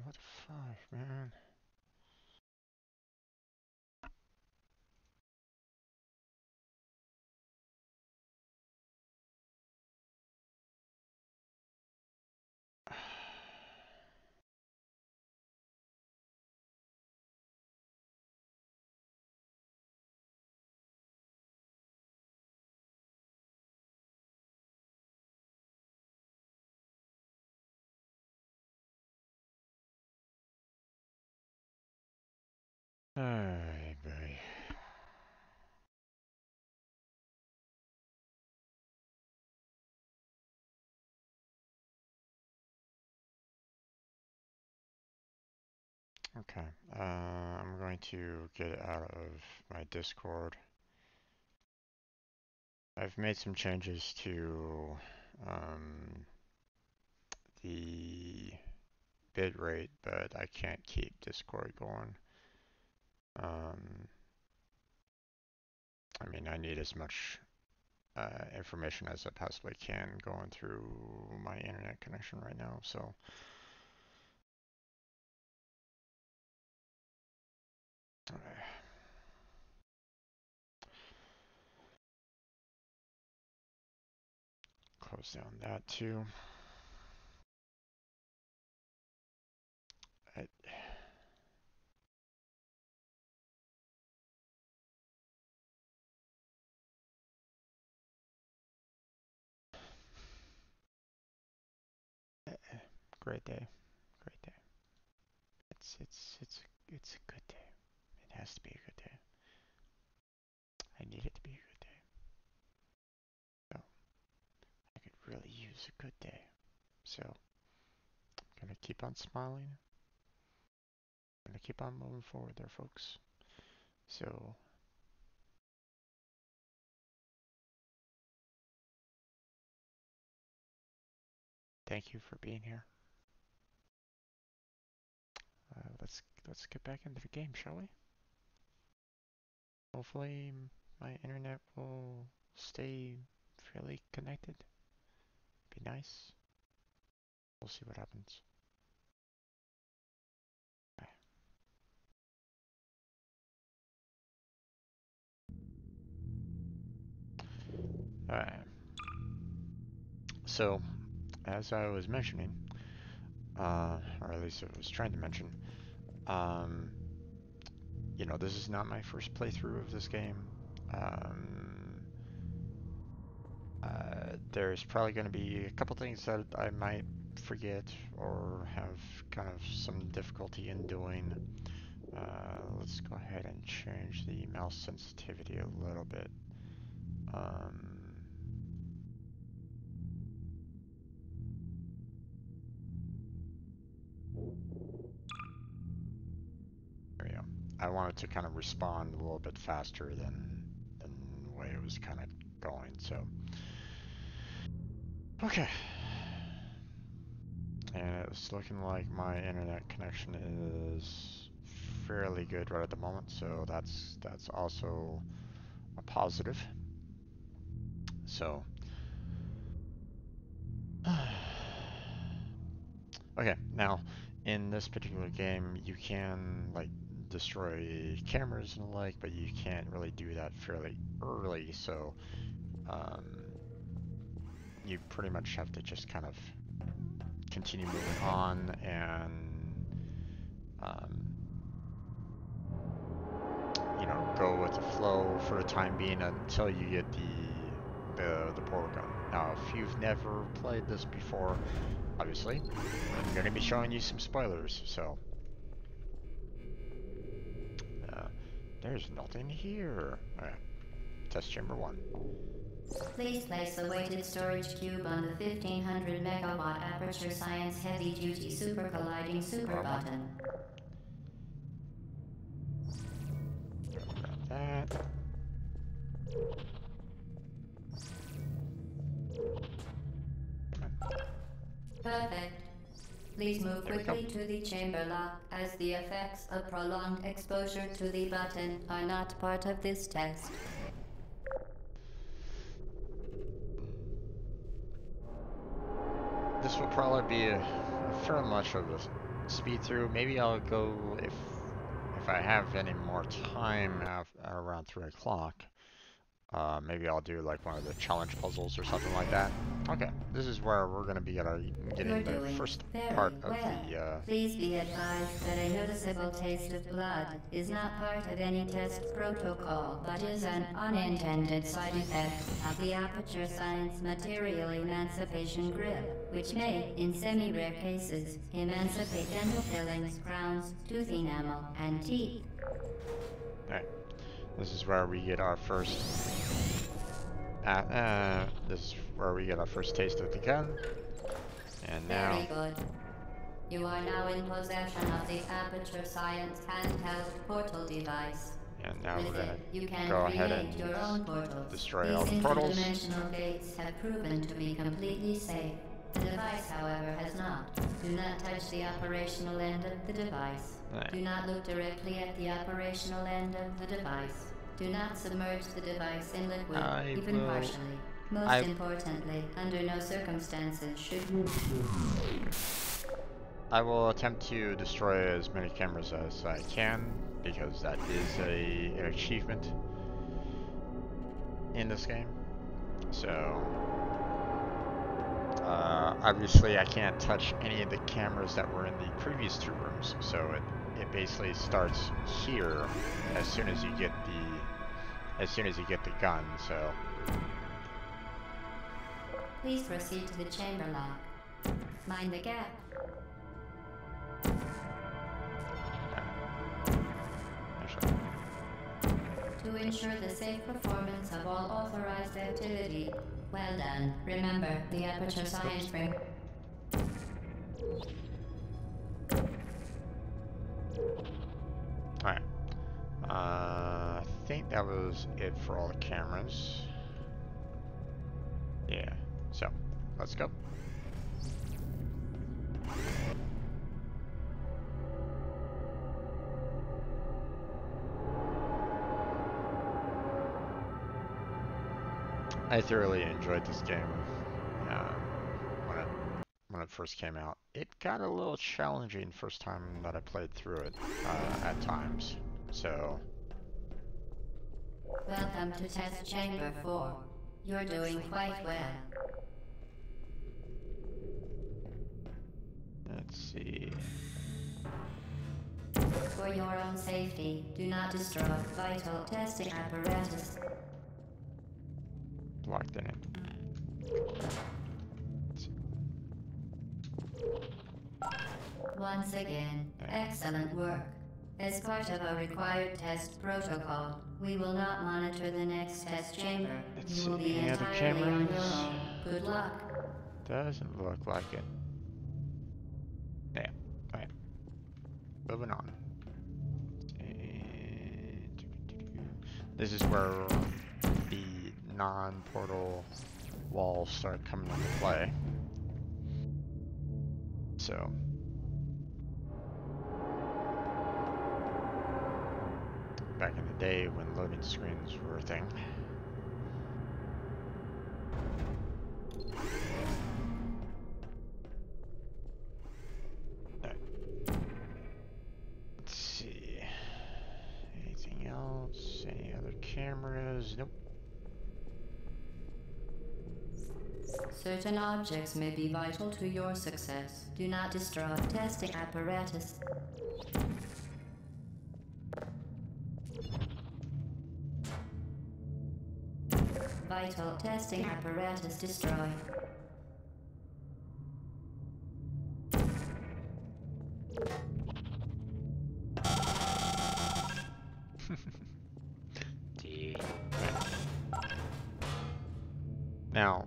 what the fuck, man? Ay, boy. Okay, I'm going to get it out of my Discord. I've made some changes to um, the bitrate, but I can't keep Discord going. Um, I mean, I need as much information as I possibly can going through my internet connection right now, so. Close down that too. I, great day, great day. It's a good day. It has to be a good day. I need it to be a good day. So I could really use a good day. So I'm gonna keep on smiling. I'm gonna keep on moving forward there, folks. So thank you for being here. Let's get back into the game, shall we? Hopefully my internet will stay fairly connected. Be nice. We'll see what happens. Bye. Alright. So, as I was mentioning, or at least I was trying to mention, um, you know, this is not my first playthrough of this game. Um, there's probably going to be a couple things that I might forget or have kind of some difficulty in doing. Let's go ahead and change the mouse sensitivity a little bit. There we go. I wanted to kind of respond a little bit faster than the way it was kind of going. So, okay. And it's looking like my internet connection is fairly good right at the moment, so that's also a positive. So, okay, now in this particular game, you can like destroy cameras and the like, but you can't really do that fairly early. So, um, you pretty much have to just kind of continue moving on and um, you know, go with the flow for the time being until you get the portal gun. Now, if you've never played this before, obviously, I'm going to be showing you some spoilers. So, uh, there's nothing here. Okay. Test chamber 1. Please place the weighted storage cube on the 1500 megawatt Aperture Science Heavy Duty Super Colliding Super Button. Grab that. Perfect. Please move quickly to the chamber lock, as the effects of prolonged exposure to the button are not part of this test. This will probably be a fair much of speed through. Maybe I'll go if I have any more time around 3 o'clock. Maybe I'll do like one of the challenge puzzles or something like that. Okay, this is where we're gonna be getting You're the doing first very part of well. the. Please be advised that a noticeable taste of blood is not part of any test protocol, but is an unintended side effect of the Aperture Science Material Emancipation Grip, which may, in semi-rare cases, emancipate dental fillings, crowns, tooth enamel, and teeth. Alright, this is where we get our first. This is where we get our first taste of the gun. And now. Very good. You are now in possession of the Aperture Science handheld portal device. And now we're With gonna it, you can go ahead and create your own portals. destroy all These the portals. interdimensional gates have proven to be completely safe. The device, however, has not. Do not touch the operational end of the device. Right. Do not look directly at the operational end of the device. Do not submerge the device in liquid, even partially. Most importantly, under no circumstances should you. I will attempt to destroy as many cameras as I can, because that is an achievement in this game. So, obviously I can't touch any of the cameras that were in the previous 2 rooms, so it basically starts here as soon as you get the gun, so. Please proceed to the chamber lock. Mind the gap. Actually. To ensure the safe performance of all authorized activity. Well done. Remember, the Aperture Science Ring. Alright. I think that was it for all the cameras. Yeah, so let's go. I thoroughly enjoyed this game when it first came out. It got a little challenging first time that I played through it at times, so. Welcome to Test Chamber 4. You're doing quite well. Let's see. For your own safety, do not destroy vital testing apparatus. Locked in it. Once again, excellent work. As part of a required test protocol, we will not monitor the next test chamber. You will be entirely on your own. Good luck. Doesn't look like it. Yeah, alright. Moving on. This is where the non-portal walls start coming into play. So. Back in the day when loading screens were a thing. Right. Let's see. Anything else? Any other cameras? Nope. Certain objects may be vital to your success. Do not destroy testing apparatus. Vital testing apparatus destroyed. Now,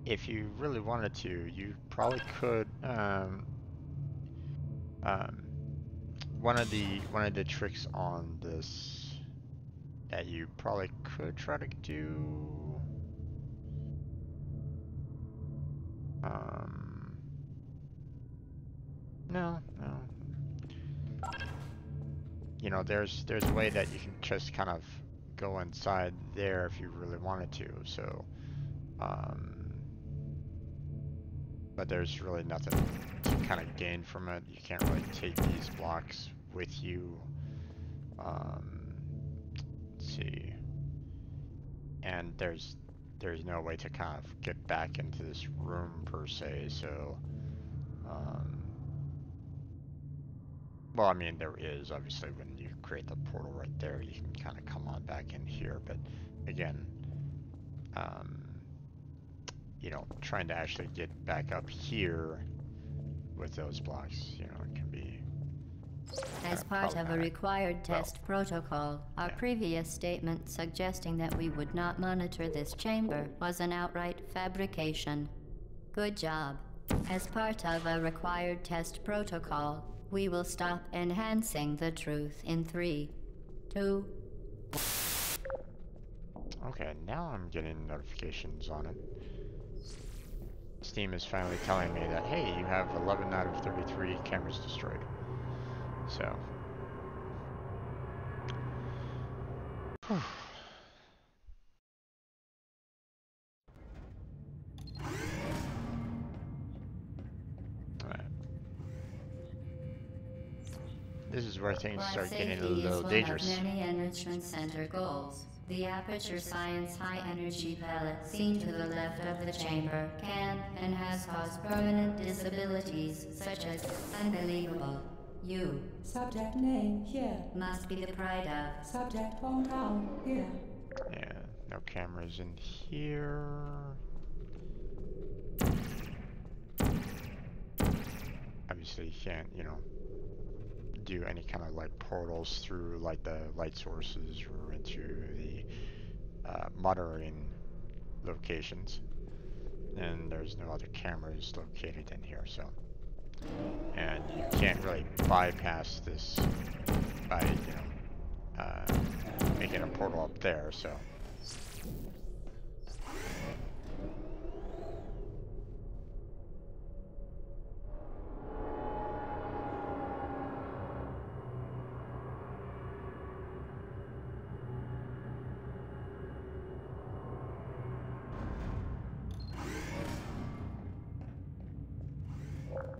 if you really wanted to, you probably could. One of the tricks on this that you probably could try to do. No. You know, there's a way that you can just kind of go inside there if you really wanted to. So, but there's really nothing to kind of gain from it. You can't really take these blocks with you. Let's see. And there's no way to kind of get back into this room per se, so well, I mean, there is obviously when you create the portal right there, you can kind of come on back in here, but again, you know, trying to actually get back up here with those blocks, you know, it can be As part of a required test protocol, our previous statement suggesting that we would not monitor this chamber was an outright fabrication. Good job. As part of a required test protocol, we will stop enhancing the truth in 3, 2... Okay, now I'm getting notifications on it. Steam is finally telling me that, hey, you have 11 out of 33 cameras destroyed. So. Whew. Alright. This is where things start getting a little dangerous. Safety is one of many enrichment center goals. The Aperture Science high-energy pellet seen to the left of the chamber can and has caused permanent disabilities, such as unbelievable. You. Subject name here. Must be the pride of. Subject hometown here. Yeah, no cameras in here. Obviously, you can't, you know, do any kind of like portals through like the light sources or into the monitoring locations. And there's no other cameras located in here, so. And you can't really bypass this by, you know, making a portal up there, so.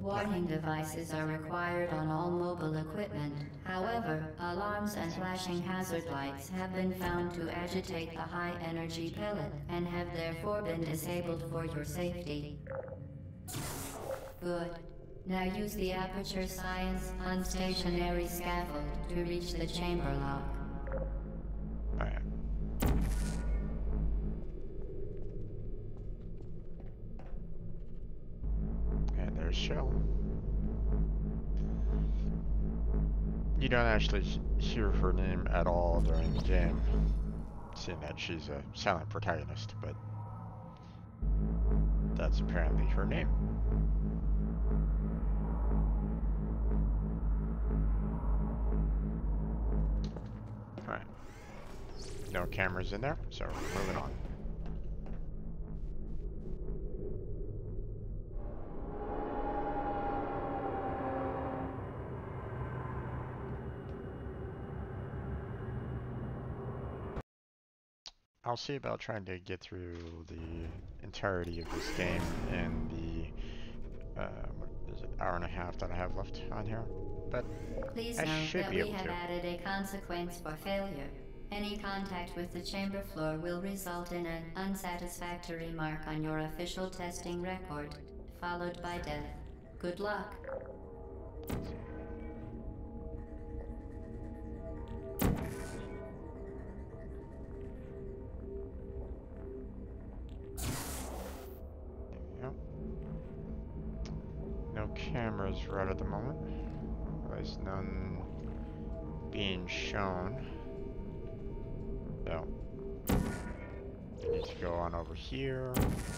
Warning devices are required on all mobile equipment. However, alarms and flashing hazard lights have been found to agitate the high-energy pellet and have therefore been disabled for your safety. Good. Now use the Aperture Science unstationary scaffold to reach the chamber lock. Alright. And there's Shell. You don't actually hear her name at all during the game, seeing that she's a silent protagonist, but that's apparently her name. Alright. No cameras in there, so we're moving on. I'll see about trying to get through the entirety of this game in the, what is it, hour and a half that I have left on here, but Please I note should that be we able have to. added a consequence for failure. Any contact with the chamber floor will result in an unsatisfactory mark on your official testing record, followed by death. Good luck. Yep. No cameras right at the moment. There's none being shown. So, you need to go on over here,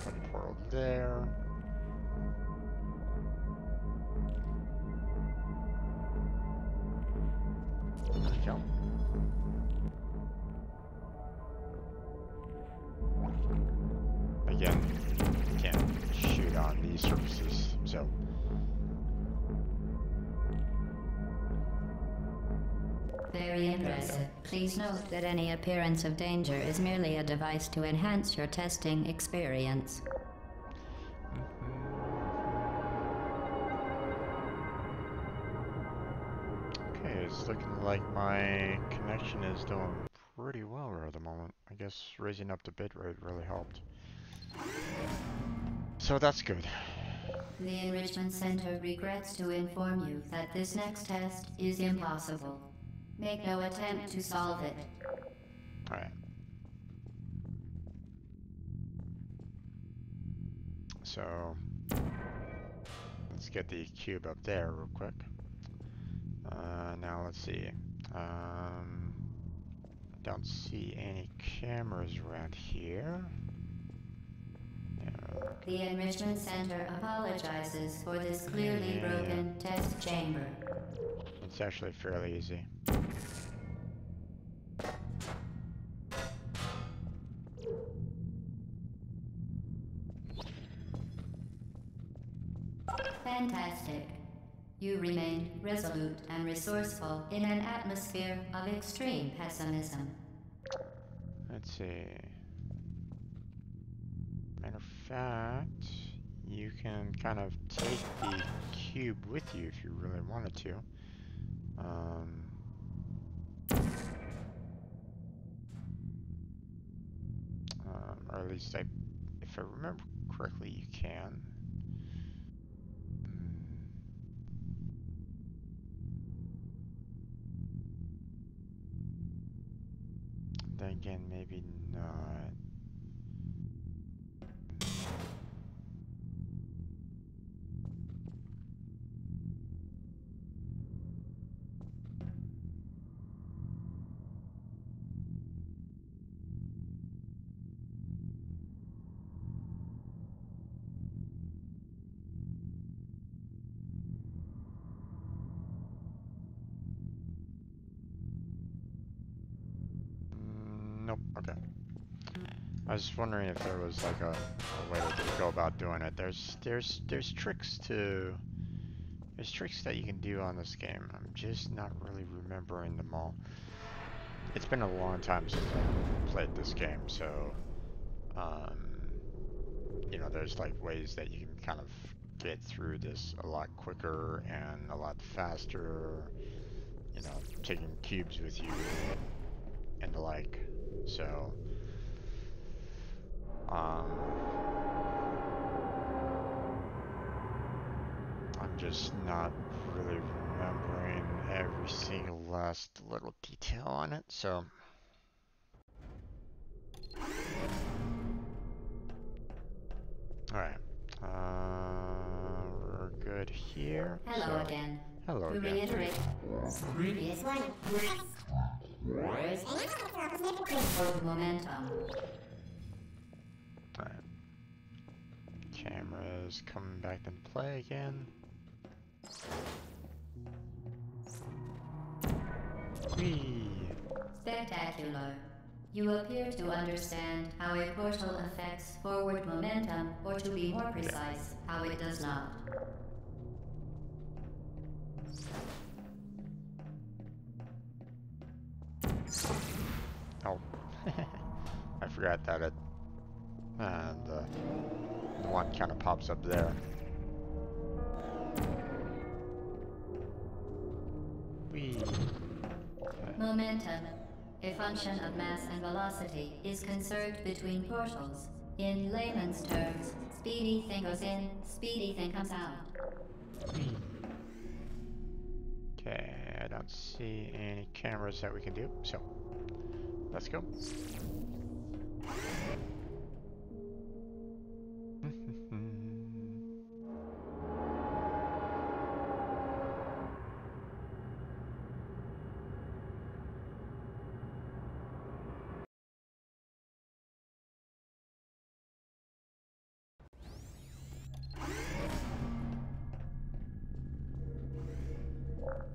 put a portal there. There we go. Again, you can't shoot on these surfaces, so. Very impressive. Please note that any appearance of danger is merely a device to enhance your testing experience. It's looking like my connection is doing pretty well at the moment. I guess raising up the bitrate really helped. So that's good. The Enrichment Center regrets to inform you that this next test is impossible. Make no attempt to solve it. Alright. So, let's get the cube up there real quick. Now let's see. Don't see any cameras around here. The Enrichment Center apologizes for this clearly broken test chamber. It's actually fairly easy. Fantastic. You remain resolute and resourceful in an atmosphere of extreme pessimism. Let's see. Matter of fact, you can kind of take the cube with you if you really wanted to. Or at least if I remember correctly, you can. Then again, maybe not. Nope. Okay. I was just wondering if there was like a way to go about doing it. There's tricks that you can do on this game. I'm just not really remembering them all. It's been a long time since I played this game, so you know, there's like ways that you can kind of get through this a lot quicker and a lot faster. You know, taking cubes with you and the like. So I'm just not really remembering every single last little detail on it, so. Alright. We're good here. Hello again. Hello To again. reiterate, previous one. Forward momentum. Alright. Cameras coming back into play again. Whee! Spectacular. You appear to understand how a portal affects forward momentum, or to be more precise, how it does not. Oh. I forgot that it... And the one kind of pops up there. Whee! Momentum, a function of mass and velocity, is conserved between portals. In layman's terms, speedy thing goes in, speedy thing comes out. Okay, I don't see any cameras that we can do, so let's go.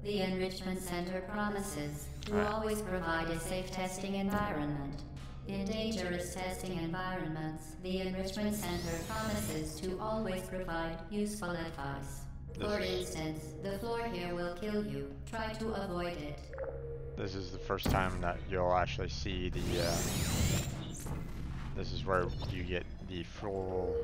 The Enrichment Center promises to always provide a safe testing environment. In dangerous testing environments, the Enrichment Center promises to always provide useful advice. For instance, the floor here will kill you. Try to avoid it. This is the first time that you'll actually see the, this is where you get the full,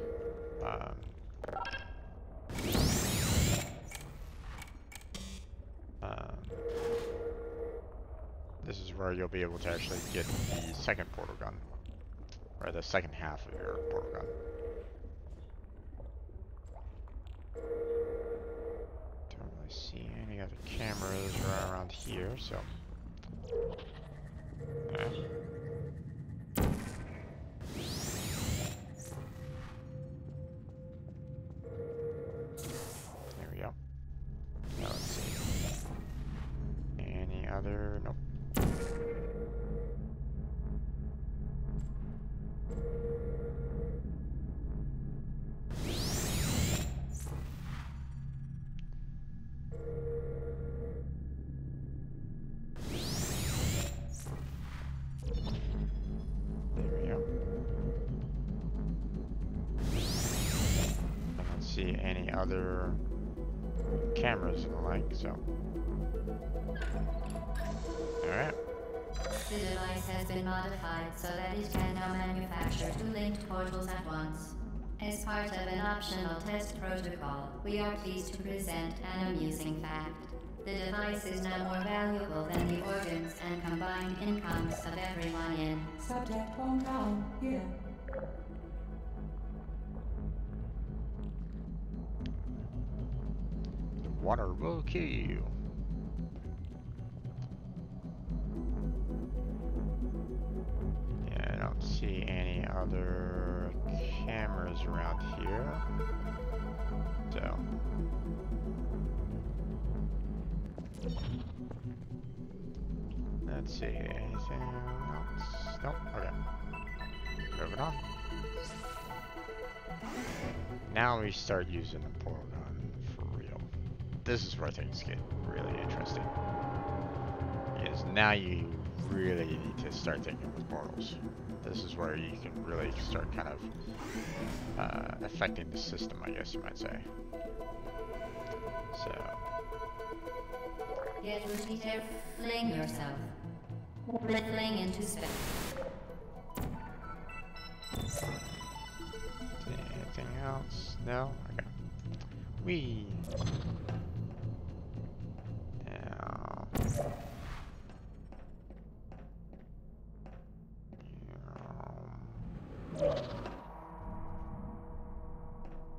where you'll be able to actually get the second portal gun, or the second half of your portal gun. Don't really see any other cameras right around here, so. Okay. There we go. Now let's see. Any other? Nope. See any other cameras and the like, so. Alright. The device has been modified so that it can now manufacture 2 linked portals at once. As part of an optional test protocol, we are pleased to present an amusing fact. The device is now more valuable than the organs and combined incomes of everyone in. Subject Hong Kong, here. Water will kill you. Yeah, I don't see any other cameras around here. So. Let's see, anything else? Nope, okay. Moving on. Now we start using the portal gun for real. This is where things get really interesting. Because now you really need to start thinking with portals. This is where you can really start kind of affecting the system, I guess you might say. So. Get ready to fling yourself. Fling into space. Anything else? No? Okay. Whee! Now.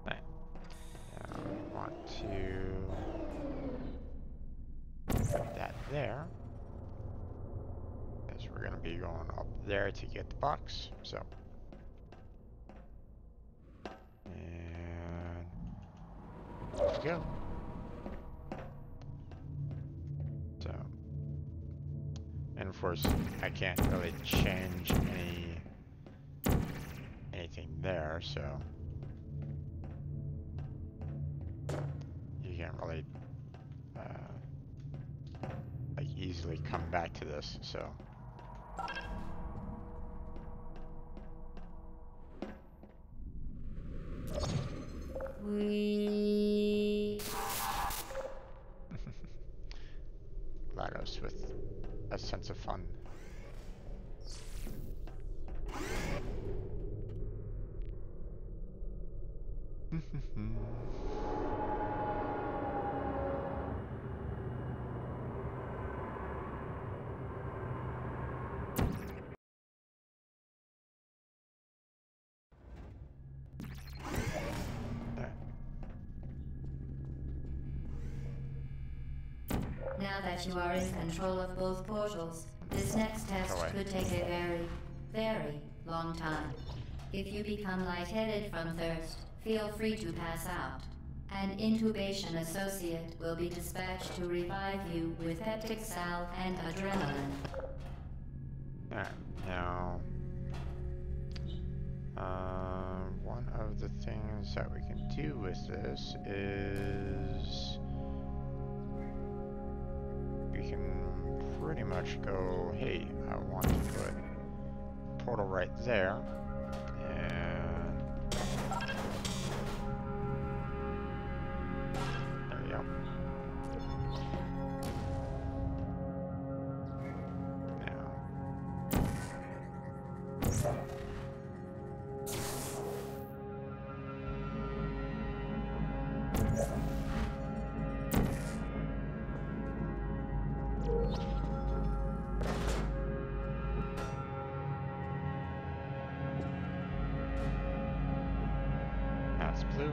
Right. Now we want to put that there. Because we're going to be going up there to get the box. So. And there we go. So, and of course, I can't really change anything there, so you can't really like easily come back to this. So. We GLaDOS with a sense of fun. Now that you are in control of both portals, this next test could take a very, very long time. If you become lightheaded from thirst, feel free to pass out. An intubation associate will be dispatched to revive you with peptic salve and adrenaline. Alright, now one of the things that we can do with this is we can pretty much go, hey, I want to put a portal right there, and there we go. blue.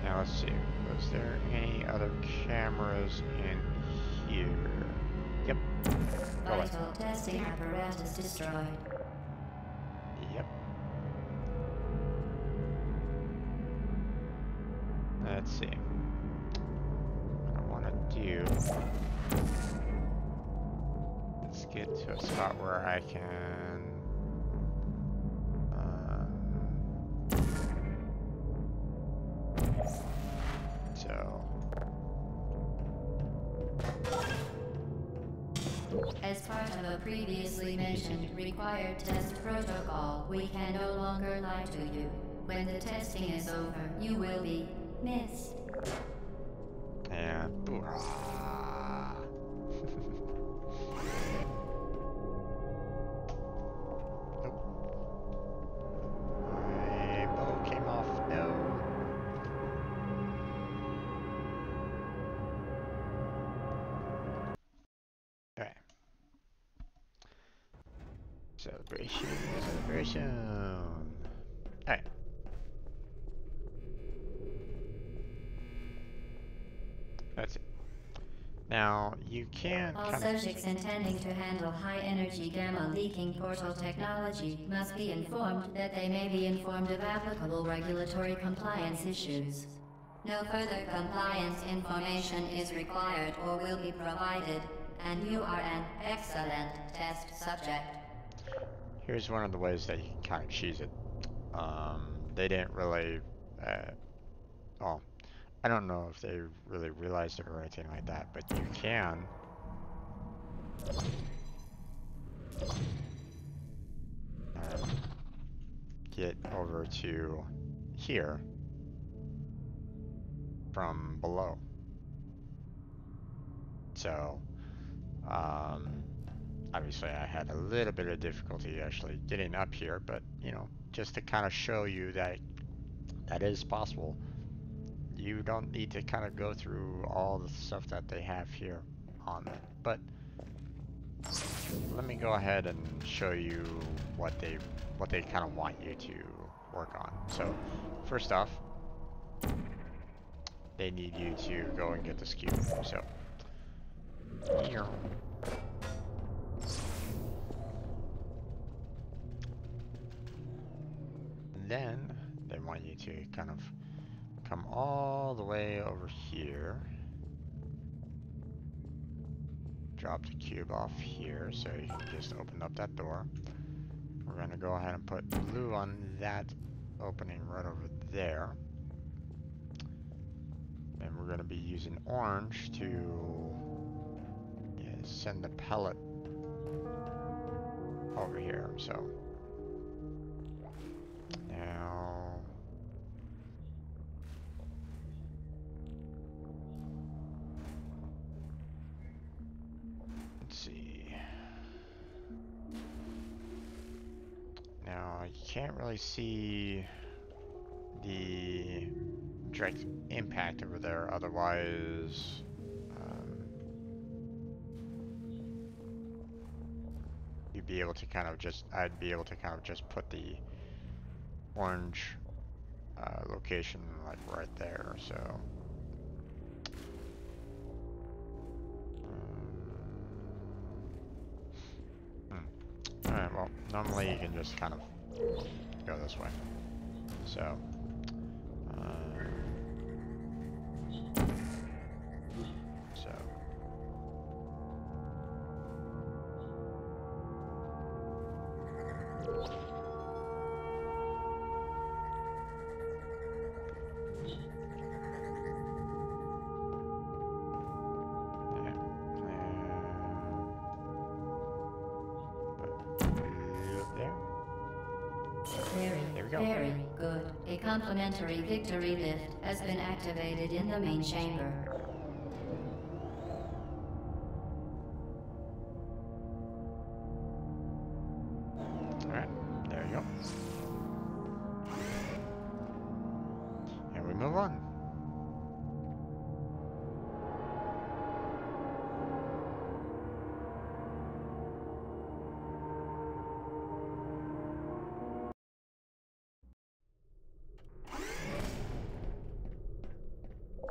Now let's see, was there any other cameras in here? Yep. Go ahead. Vital testing apparatus destroyed. Yep. Let's see. What I want to do. Let's get to a spot where I can. So. As part of a previously mentioned required test protocol, we can no longer lie to you. When the testing is over, you will be missed. And. Nope. My bow came off. No. Alright. Celebration, celebration. Alright. That's it. Now, you can All kind subjects intending to handle high-energy gamma leaking portal technology must be informed that they may be informed of applicable regulatory compliance issues. No further compliance information is required or will be provided, and you are an excellent test subject. Here's one of the ways that you can kind of cheese it. They didn't really, well, I don't know if they really realized it or anything like that, but you can get over to here from below. So, obviously I had a little bit of difficulty actually getting up here, but you know, just to kind of show you that that is possible. You don't need to kind of go through all the stuff that they have here on it. But let me go ahead and show you what they kind of want you to work on. So first off, they need you to go and get this cube. So here. Then they want you to kind of come all the way over here. Drop the cube off here so you can just open up that door. We're going to go ahead and put blue on that opening right over there. And we're going to be using orange to send the pellet over here. So now let's see. Now you can't really see the direct impact over there, otherwise you'd be able to kind of just, I'd be able to kind of just put the orange location like right there, so alright, well, normally you can just kind of go this way, so Very good. A complimentary victory lift has been activated in the main chamber. Alright, there you go. And we move on.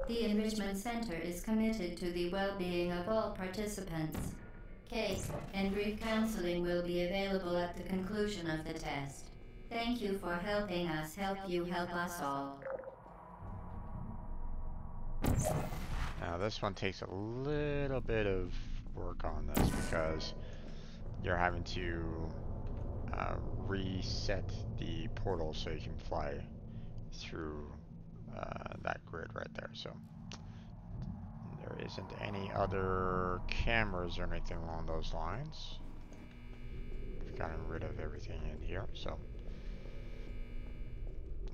The Enrichment Center is committed to the well-being of all participants. Case and brief counseling will be available at the conclusion of the test. Thank you for helping us help you help us all. Now this one takes a little bit of work on this because you're having to reset the portal so you can fly through that grid right there. So there isn't any other cameras or anything along those lines. We've gotten rid of everything in here, so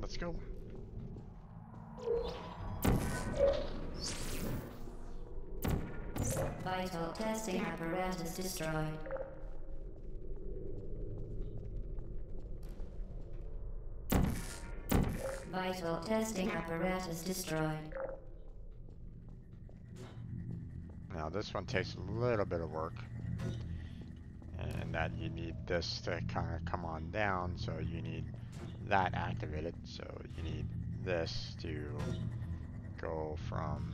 let's go. Vital testing apparatus destroyed. Vital testing apparatus destroyed. Now this one takes a little bit of work, and that you need this to kind of come on down, so you need that activated, so you need this to go from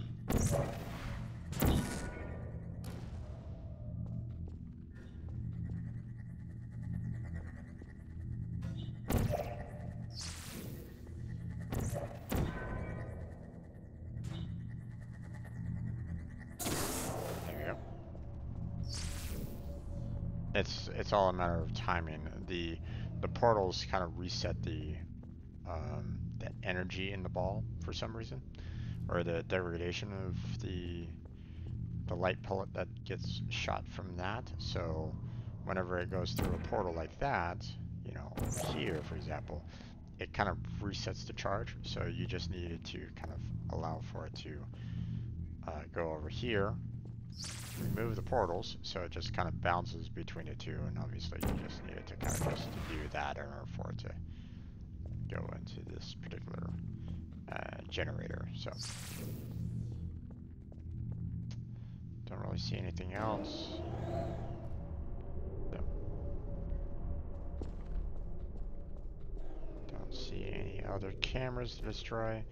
it's all a matter of timing. The portals kind of reset the energy in the ball for some reason, or the degradation of the light pellet that gets shot from that. So whenever it goes through a portal like that, you know, here for example, it kind of resets the charge. So you just needed to kind of allow for it to go over here, remove the portals, so it just kind of bounces between the two, and obviously you just needed to kind of just do that in order for it to go into this particular generator. So don't really see anything else. No. Don't see any other cameras to destroy.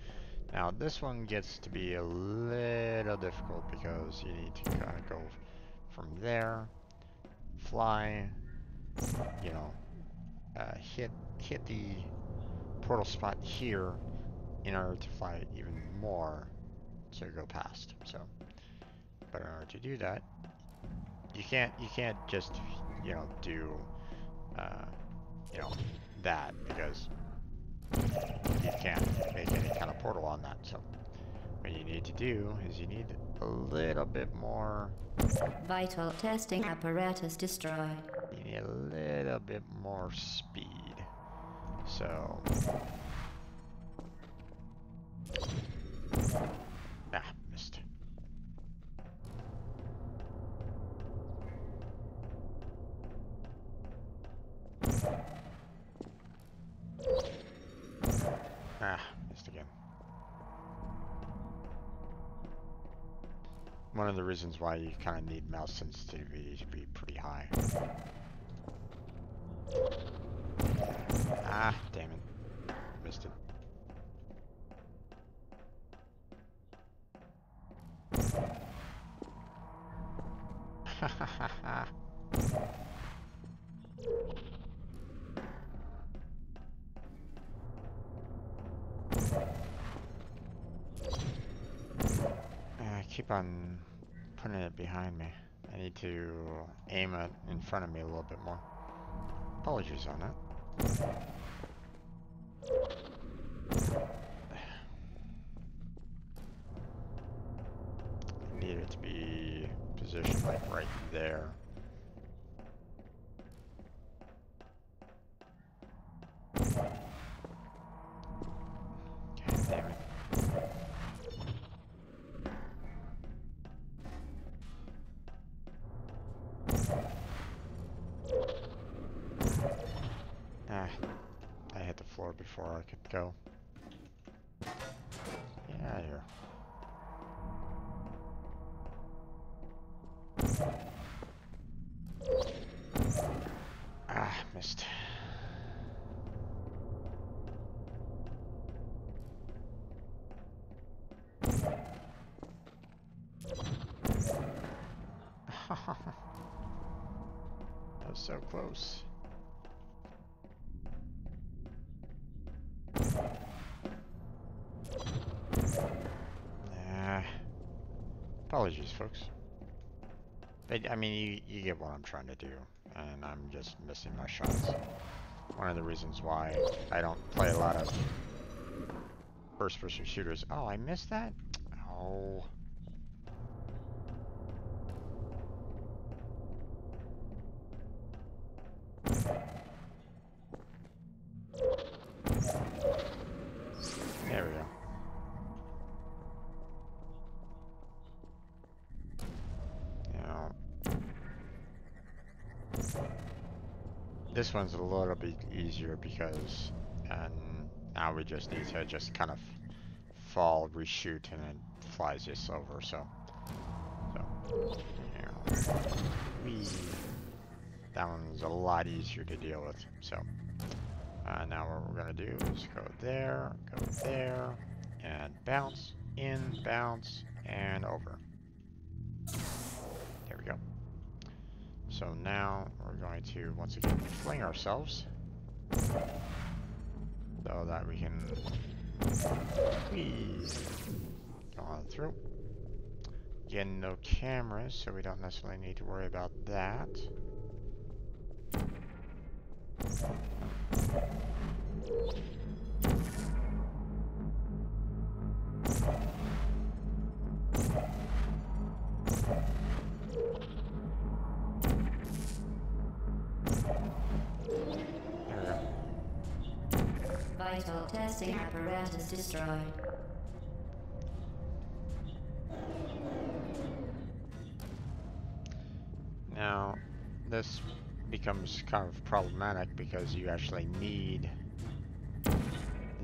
Now this one gets to be a little difficult because you need to kind of go from there, fly, you know, hit the portal spot here in order to fly even more to go past. So, but in order to do that, you can't just, you know, do you know, that, because you can't make any kind of portal on that. So what you need to do is you need a little bit more. Vital testing apparatus destroyed. You need a little bit more speed. So missed. Missed again. One of the reasons why you kind of need mouse sensitivity to be pretty high. Damn it. Missed it. I keep on putting it behind me. I need to aim it in front of me a little bit more. Apologies on that. Need it to be positioned like right there. God damn it. I hit the floor before I could go. Get out of here. Missed. That was so close. Nah. Apologies, folks. I mean, you get what I'm trying to do, and I'm just missing my shots. One of the reasons why I don't play a lot of first-person shooters. Oh, I missed that? Oh. There we go. Now, this one's a little bit easier because, and now we just need to just kind of fall, reshoot, and it flies just over. So you know, that one's a lot easier to deal with. So now what we're gonna do is go there, and bounce in, bounce, and over. There we go. So now we're going to once again fling ourselves so that we can go on through. Again, no cameras, so we don't necessarily need to worry about that. Vital testing apparatus destroyed. Now, this becomes kind of problematic because you actually need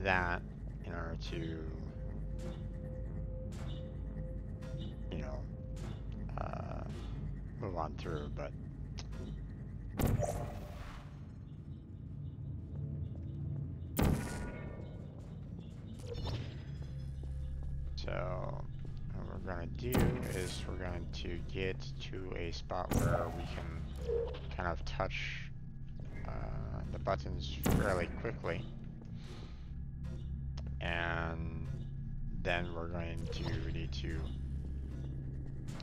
that in order to, you know, move on through, but so what we're going to do is we're going to get to a spot where we can kind of touch the buttons fairly quickly, and then we're going to need to,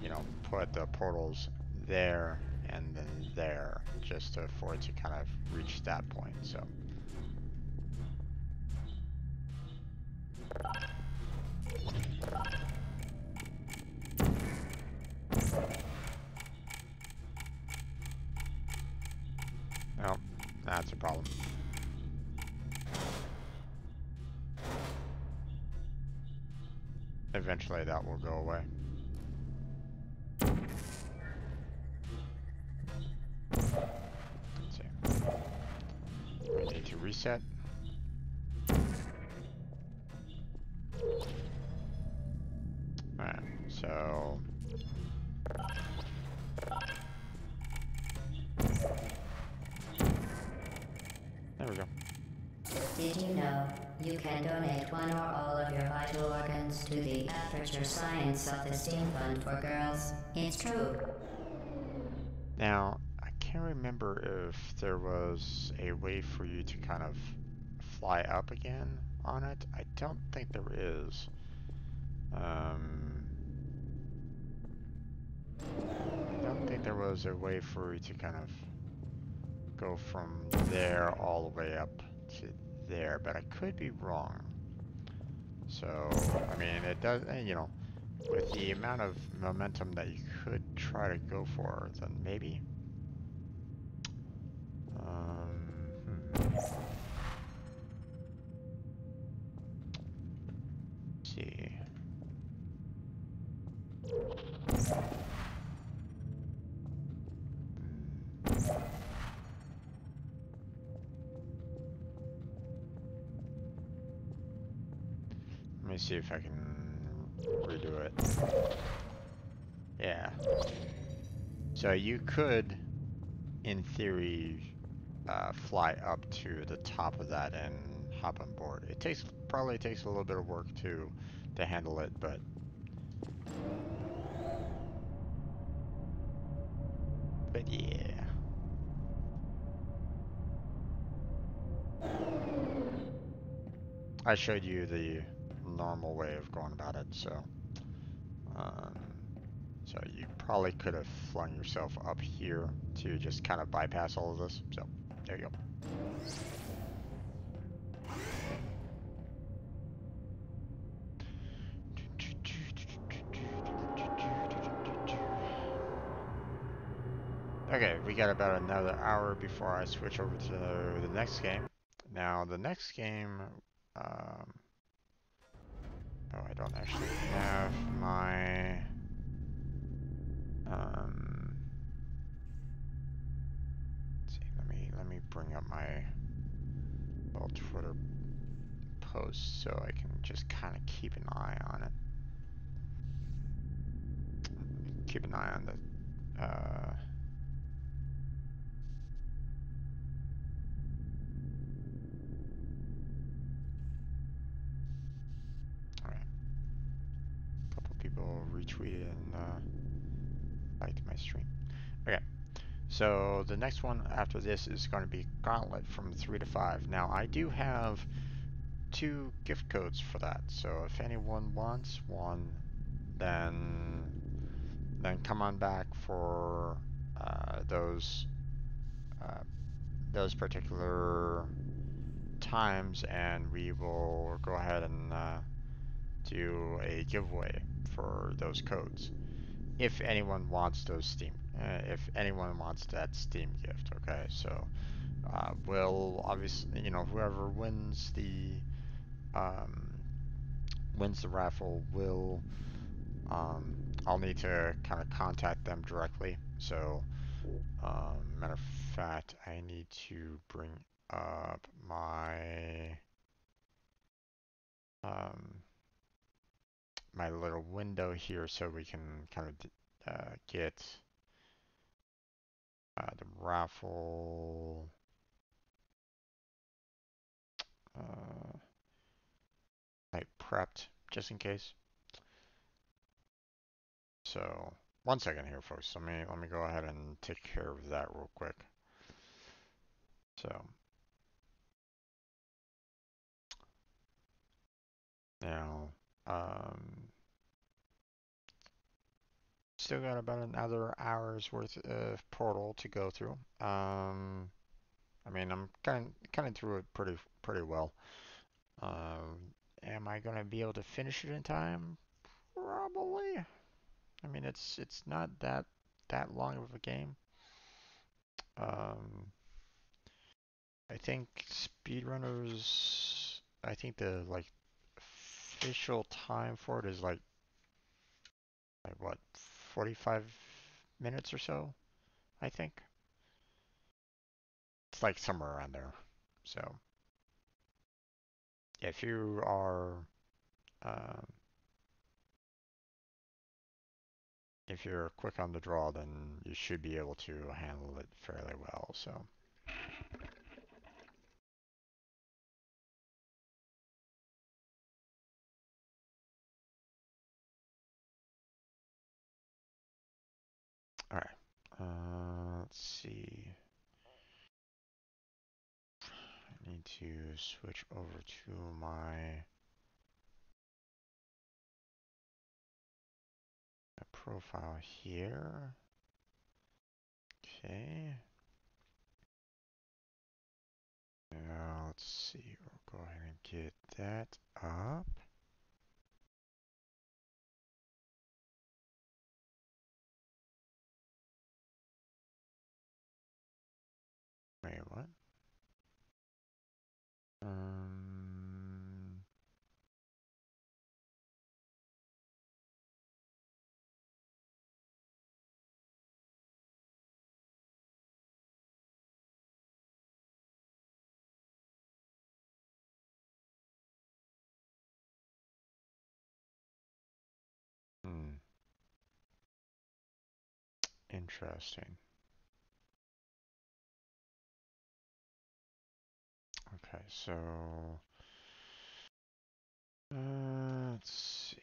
you know, put the portals there and then there just for it to kind of reach that point. So no, that's a problem. Eventually that will go away. Let's see. We need to reset. Alright, so there we go. Did you know you can donate one or all of your vital organs to the Aperture Science Self-Esteem Fund for Girls? It's true. Now, I can't remember if there was a way for you to kind of fly up again on it. I don't think there is. I don't think there was a way for you to kind of go from there all the way up to there, but I could be wrong. So, I mean, it does, you know, with the amount of momentum that you could try to go for, then maybe. Let's see. Let me see if I can redo it. Yeah. So you could, in theory, fly up to the top of that and hop on board. It probably takes a little bit of work to handle it, but But yeah. I showed you the normal way of going about it, um, so you probably could have flung yourself up here to just kind of bypass all of this. So there you go. Okay, we got about another hour before I switch over to the next game. Now, the next game, um, oh, I don't actually have my, let's see, let me bring up my little Twitter post so I can just kind of keep an eye on it. Keep an eye on the, all right, a couple people retweeted and liked my stream. Okay. So the next one after this is going to be Gauntlet from 3 to 5. Now I do have 2 gift codes for that, so if anyone wants one, then come on back for uh, those uh, those particular times, and we will go ahead and do a giveaway for those codes. If anyone wants those if anyone wants that Steam gift, okay. So will obviously, whoever um, wins the raffle will, I'll need to kind of contact them directly. So, matter of fact, I need to bring up um, my little window here so we can kind of get the raffle uh, like prepped just in case. So one second here, folks. Let me go ahead and take care of that real quick. So now, still got about another hour's worth of Portal to go through. I mean, I'm kind of through it pretty well. Am I gonna be able to finish it in time? Probably. I mean, it's not that long of a game. Um, I think speedrunners. I think the like official time for it is like what, 45 minutes or so. I think it's like somewhere around there. So yeah, um, if you're quick on the draw, then you should be able to handle it fairly well. So all right. Let's see. I need to switch over to my profile here. Okay. Now let's see. We'll go ahead and get that up. Wait, what? Um, hmm. Interesting. Okay, so let's see.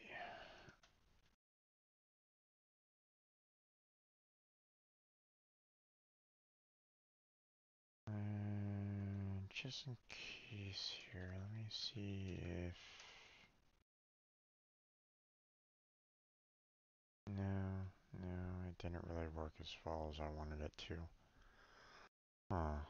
just in case here, let me see if... No, it didn't really work as well as I wanted it to. Huh.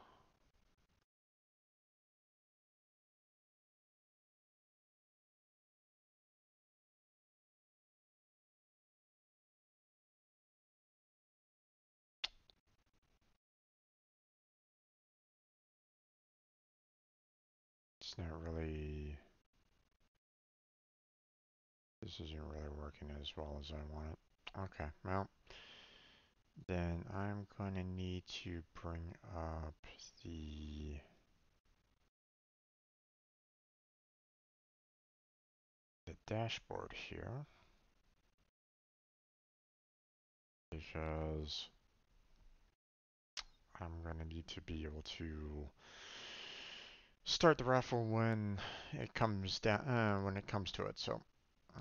It's not really... This isn't really working as well as I want it. Okay, well, then I'm going to need to bring up the dashboard here, because I'm going to need to be able to start the raffle when it comes down, when it comes to it. So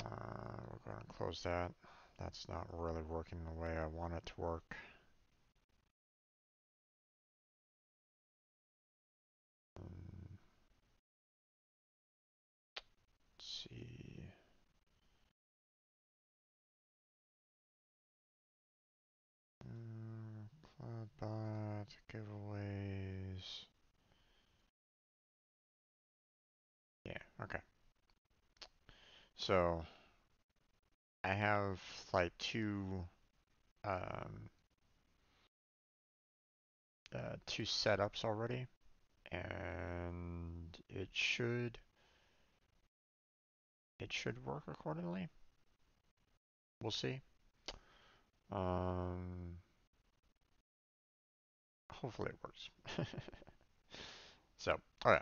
we're going to close that. That's not really working the way I want it to work. Let's see. Cloudbot giveaways. Yeah, okay. So I have like um, two setups already, and it should work accordingly. We'll see. Um, Hopefully it works. So, okay.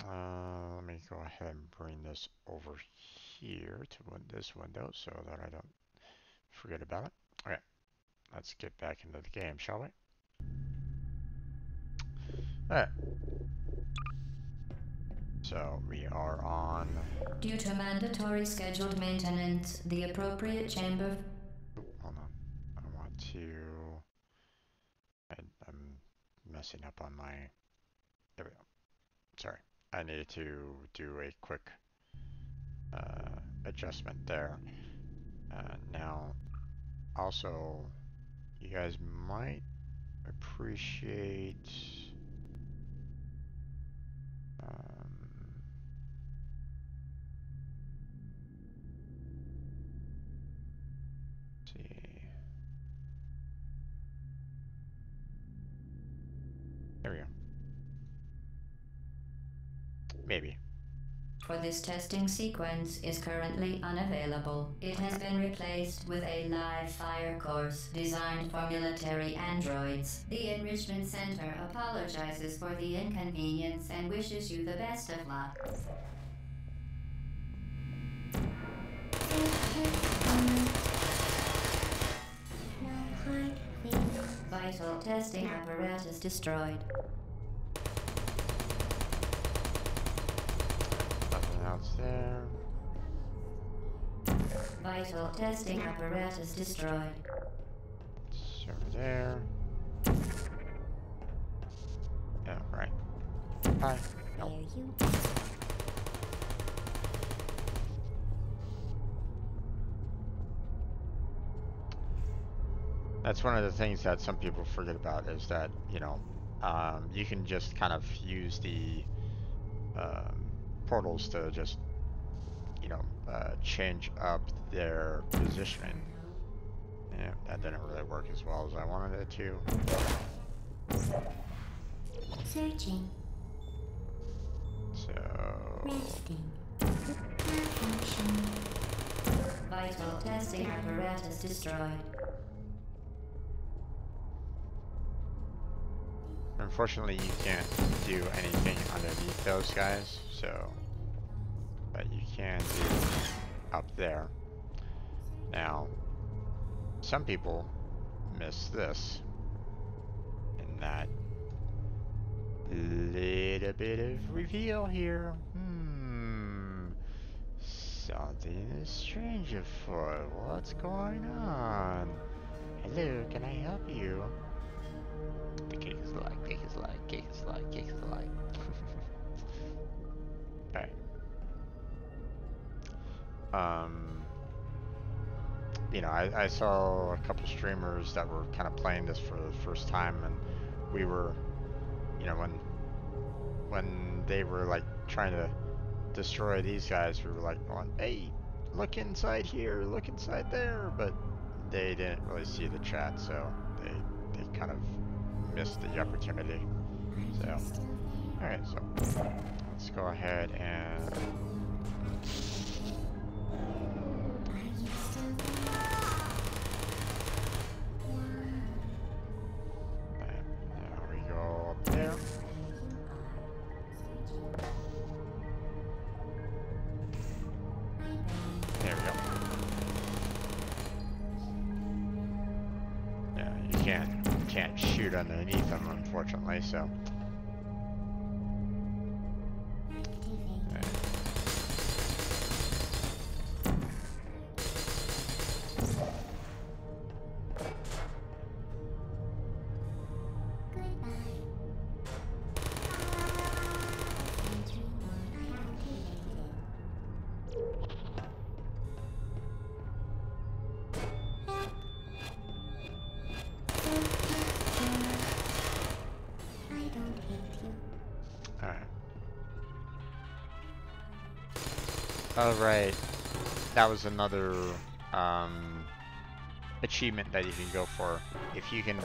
Let me go ahead and bring this over here to this window so that I don't forget about it. Okay, let's get back into the game, shall we? Alright. So, we are on... Due to mandatory scheduled maintenance, the appropriate chamber... Oop, hold on. I want to... I'm messing up on my... There we go. Sorry. I needed to do a quick adjustment there. Now, also, you guys might appreciate let's see. There we go. Maybe. For this testing sequence is currently unavailable. It has been replaced with a live fire course designed for military androids. The Enrichment Center apologizes for the inconvenience and wishes you the best of luck. Vital testing apparatus destroyed. Nothing else there. Vital testing apparatus destroyed. It's over there. Yeah, right. Hi. Nope. That's one of the things that some people forget about is that, you know, you can just kind of use the portals to just, you know, change up their positioning. Yeah, that didn't really work as well as I wanted it to. Searching. So... Resting. Malfunction. Vital testing apparatus destroyed. Unfortunately, you can't do anything underneath those guys, so... But you can do up there. Now, some people miss this, in that little bit of reveal here. Something is strange afoot. What's going on? Hello, can I help you? The cake is light, cake is light, cake is light, cake is light. you know, I saw a couple streamers that were kind of playing this for the first time, and we were, you know, when they were like trying to destroy these guys, we were like going, hey, look inside here, look inside there, but they didn't really see the chat, so they kind of missed the opportunity. So, alright, so let's go ahead and there we go up there. There we go. Yeah, you can't shoot underneath them, unfortunately, so. Alright, that was another achievement that you can go for. If you can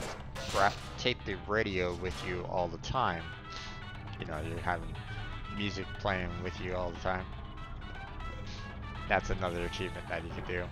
take the radio with you all the time, you know, you're having music playing with you all the time, that's another achievement that you can do.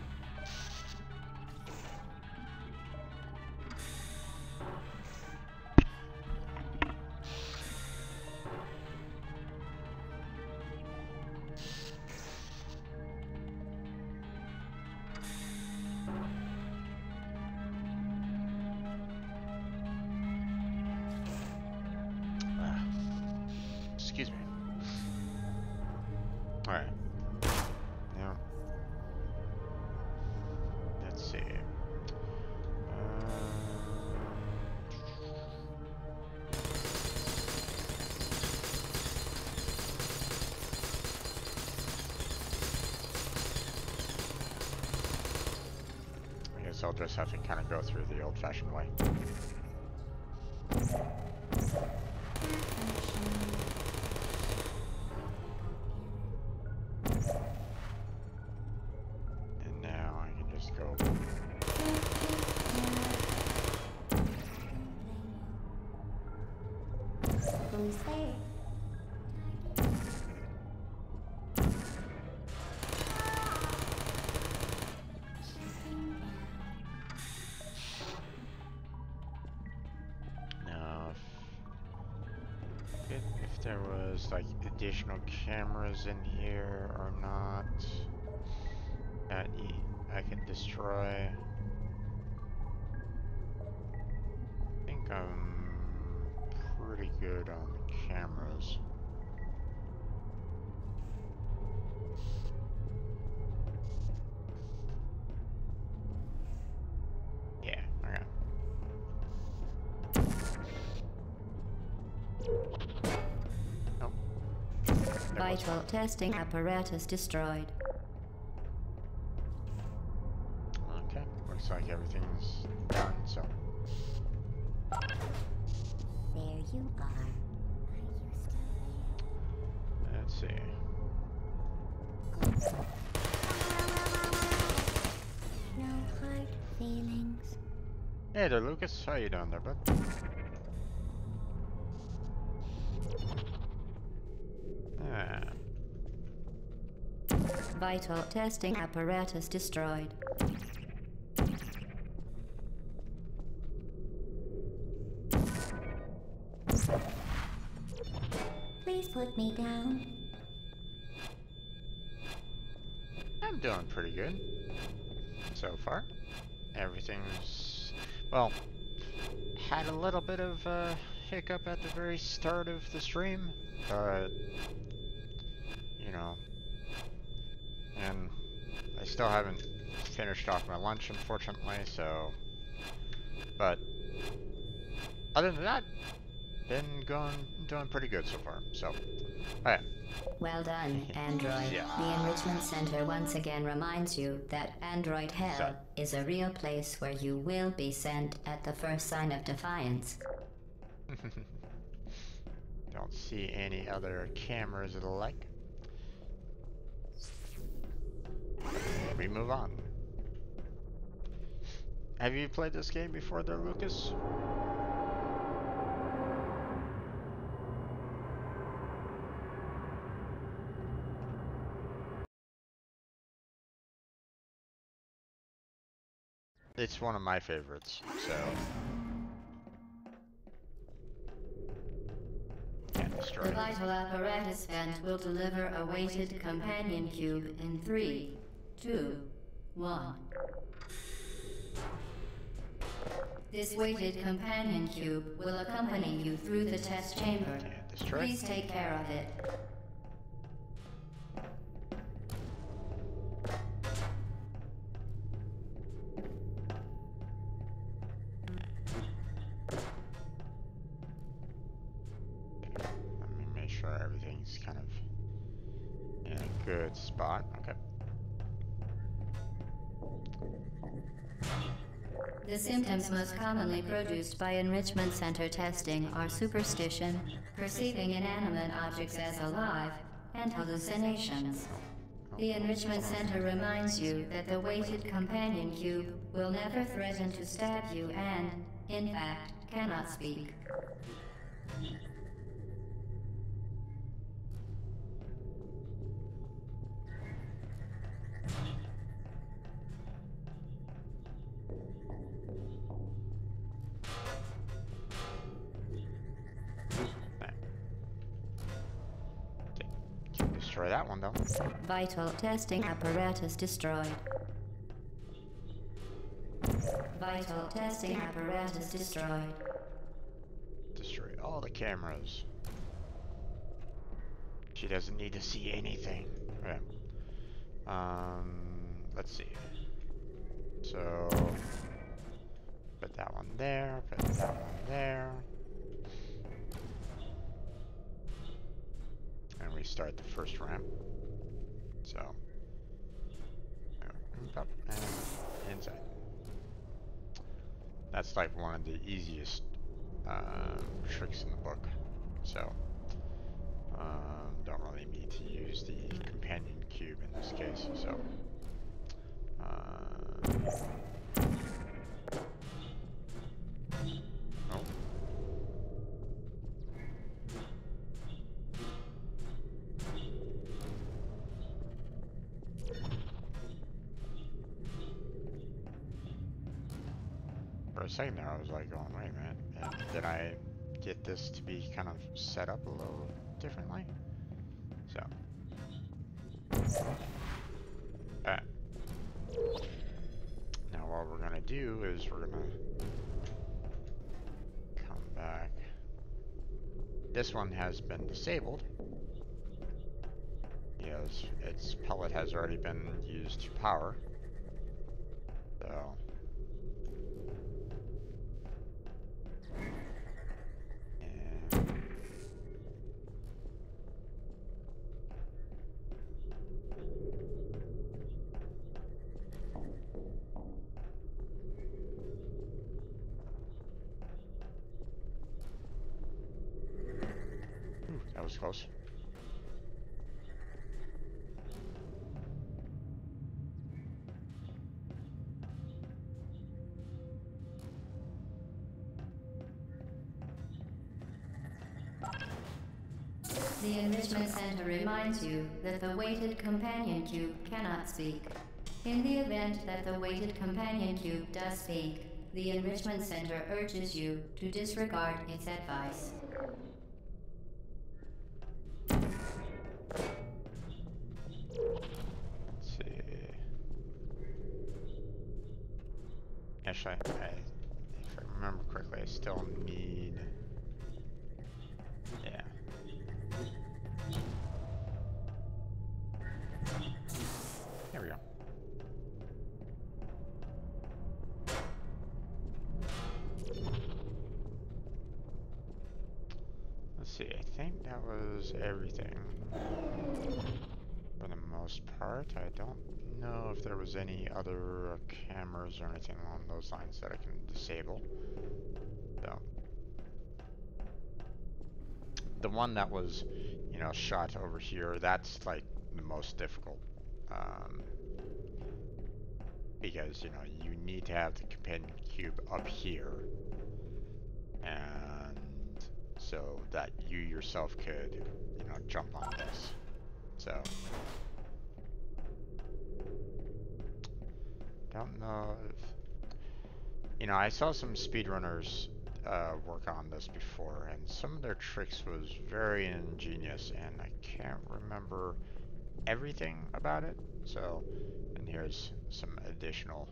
Excuse me. Alright. Now, let's see. I guess I'll just have to kind of go through the old-fashioned way. Who's there? Now, if there was like additional cameras in here or not that I can destroy. I think I'm pretty good on the cameras. Yeah, okay. Nope. Vital testing apparatus destroyed. Okay, looks like everything's done, so. There you are. Let's see. No hard feelings. Hey there, Lucas. How you doing there, bud? Ah. Vital testing apparatus destroyed. Please put me down. I'm doing pretty good so far. Everything's, well, had a little bit of a hiccup at the very start of the stream, but you know, and I still haven't finished off my lunch, unfortunately, so, but other than that, been doing pretty good so far. So, alright. Well done, Android. Yeah. The Enrichment Center once again reminds you that Android Hell So- is a real place where you will be sent at the first sign of defiance. Don't see any other cameras alike. We move on. Have you played this game before there, Lucas? It's one of my favorites, so can't destroy The it. vital apparatus vent will deliver a weighted companion cube in 3, 2, 1. This weighted companion cube will accompany you through the test chamber. Can't destroy it. Please take care of it. Let me make sure everything's kind of in a good spot. Okay. The symptoms most commonly produced by Enrichment Center testing are superstition, perceiving inanimate objects as alive, and hallucinations. The Enrichment Center reminds you that the weighted companion cube will never threaten to stab you and, in fact, cannot speak. Can't destroy that one though. Vital testing apparatus destroyed. Vital testing apparatus destroyed. Destroy all the cameras. She doesn't need to see anything. Okay. Let's see. So put that one there, put that one there. And we start the first ramp. So up and inside. That's like one of the easiest tricks in the book. So don't really need to use the companion cube in this case. So oh. For a second there, I was like, going, wait a minute, did I get this to be kind of set up a little differently? So, alright. Now what we're gonna do is we're gonna come back. This one has been disabled. Yes, its pellet has already been used to power. So, that was close. The Enrichment Center reminds you that the weighted companion cube cannot speak. In the event that the weighted companion cube does speak, the Enrichment Center urges you to disregard its advice. Let's see. Actually, if I remember correctly, I still need. Yeah. There we go. see, I think that was everything for the most part. I don't know if there was any other cameras or anything along those lines that I can disable. So, the one that was, you know, shot over here, that's like the most difficult. Because, you know, you need to have the companion cube up here, and so that you yourself could, you know, jump on this. So, don't know if, you know, I saw some speedrunners work on this before, and some of their tricks was very ingenious, and I can't remember everything about it. So, and here's some additional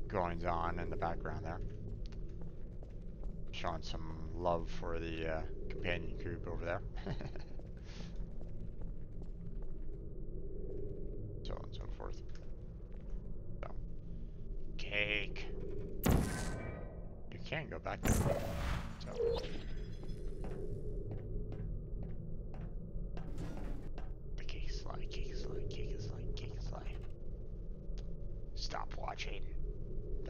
goings on in the background there, showing some love for the companion cube over there. So on and so forth. So, cake. You can go back there. So, the cake slide, cake slide, cake slide, cake slide. Stop watching.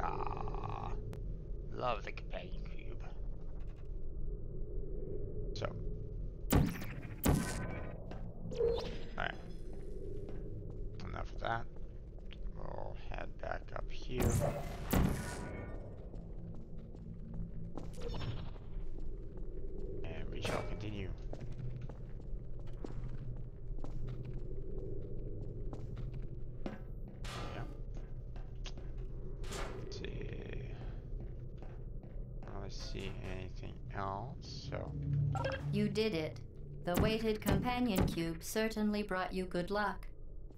Ah, love the companion cube. So, alright. Enough of that. We'll head back up here. And we shall continue. Yeah. Let's see. I don't really see anything else, so. You did it. The weighted companion cube certainly brought you good luck.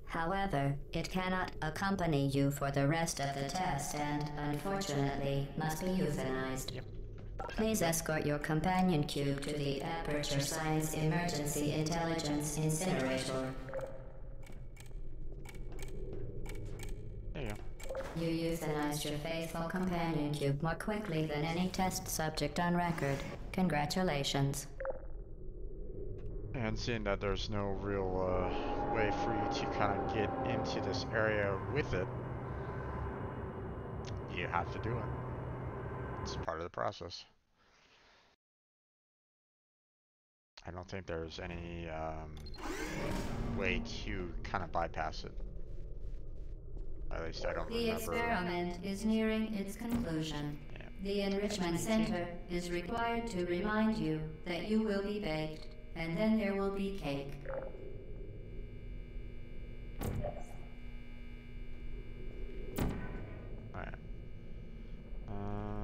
However, it cannot accompany you for the rest of the test and, unfortunately, must be euthanized. Yep. Please escort your companion cube to the Aperture Science Emergency Intelligence Incinerator. There you go. You euthanized your faithful companion cube more quickly than any test subject on record. Congratulations. And seeing that there's no real way for you to kind of get into this area with it, you have to do it. It's part of the process. I don't think there's any way to kind of bypass it. At least I don't The remember. experiment is nearing its conclusion. Yeah. The Enrichment Center is required to remind you that you will be baked, and then there will be cake. Alright.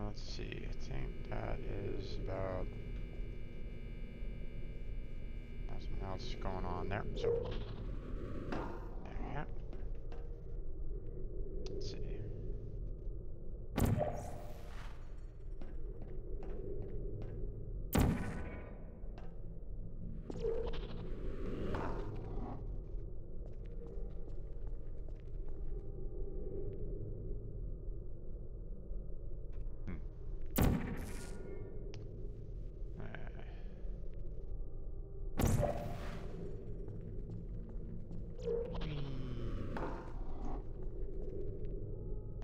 Let's see. I think that is about nothing else going on there. So there we go. Let's see.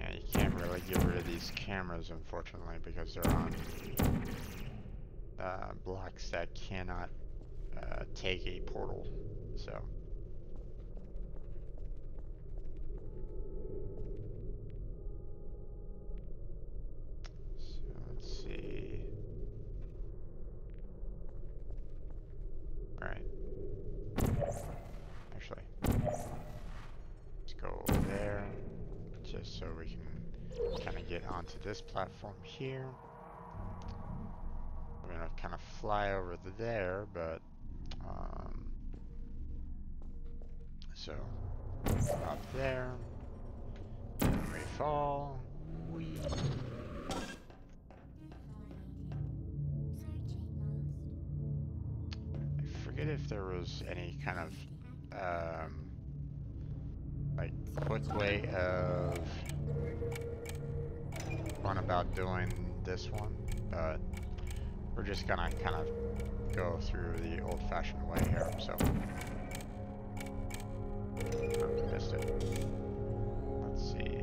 Yeah, you can't really get rid of these cameras, unfortunately, because they're on blocks that cannot take a portal. So. Let's see. Alright. Actually, let's go over there, just so we can kind of get onto this platform here. We're gonna kind of fly over to there, but so up there, and we fall. Whee. I forget if there was any kind of like quick way of going about doing this one, but we're just gonna kind of go through the old-fashioned way here, so. Oh, missed it. Let's see.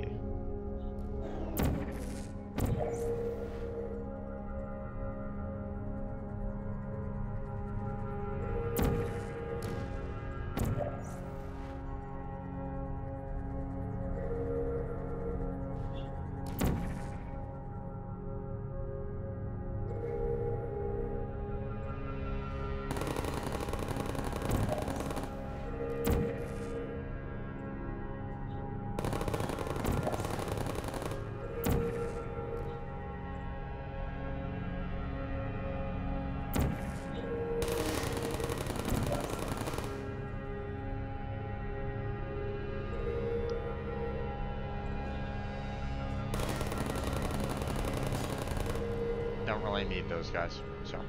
Don't really need those guys, so.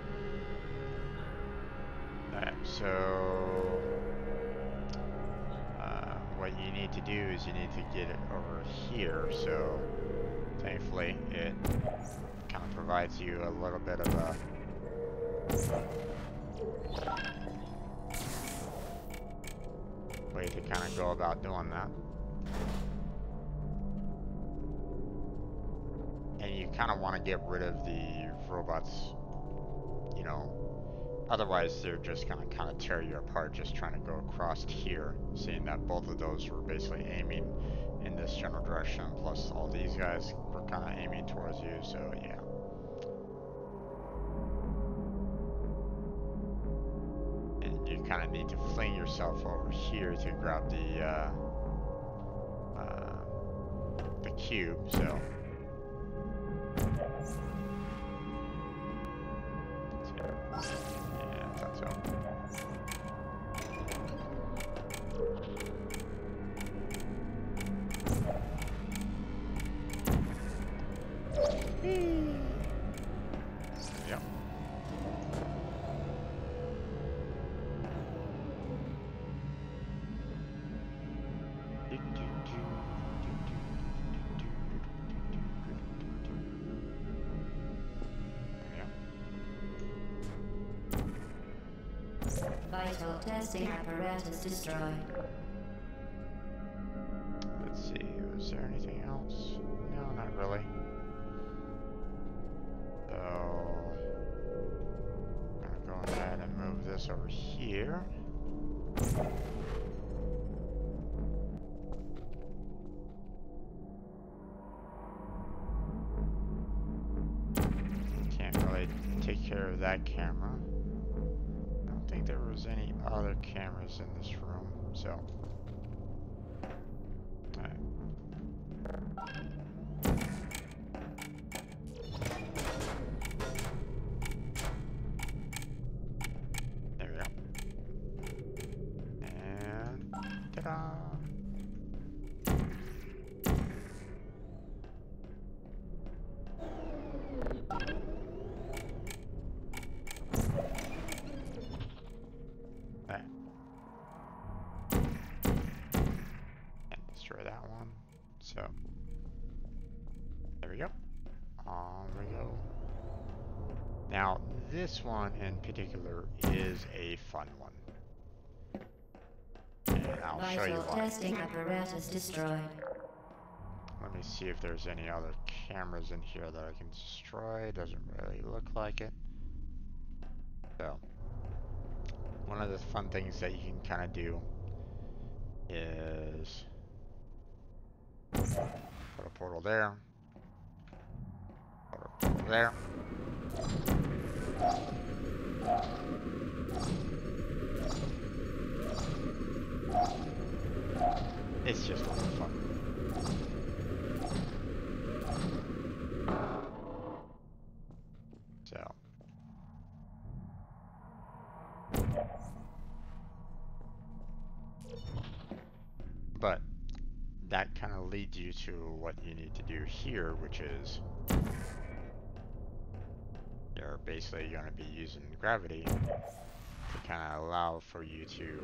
Alright, so what you need to do is you need to get it over here, so thankfully it kind of provides you a little bit of a way to kind of go about doing that. And you kind of want to get rid of the robots, you know, otherwise they're just going to kind of tear you apart just trying to go across here, seeing that both of those were basically aiming in this general direction, plus all these guys were kind of aiming towards you, so yeah. And you kind of need to fling yourself over here to grab the cube, so. Yeah, I thought so. Yep. Vital testing apparatus destroyed. Let's see, was there anything else? No, not really. So, I'm gonna go ahead and move this over here. Can't really take care of that camera. I don't think there was any other cameras in this room, so. Alright. There we go. And ta-da! There. Can't destroy that one. So there we go. On we go. Now this one in particular is a fun one. And I'll show you Vital why. testing apparatus destroyed. Let me see if there's any other cameras in here that I can destroy. Doesn't really look like it. So, one of the fun things that you can kind of do is put a portal there. Put a portal there. It's just a lot of fun. So. But that kind of leads you to what you need to do here, which is you're basically going to be using gravity to kind of allow for you to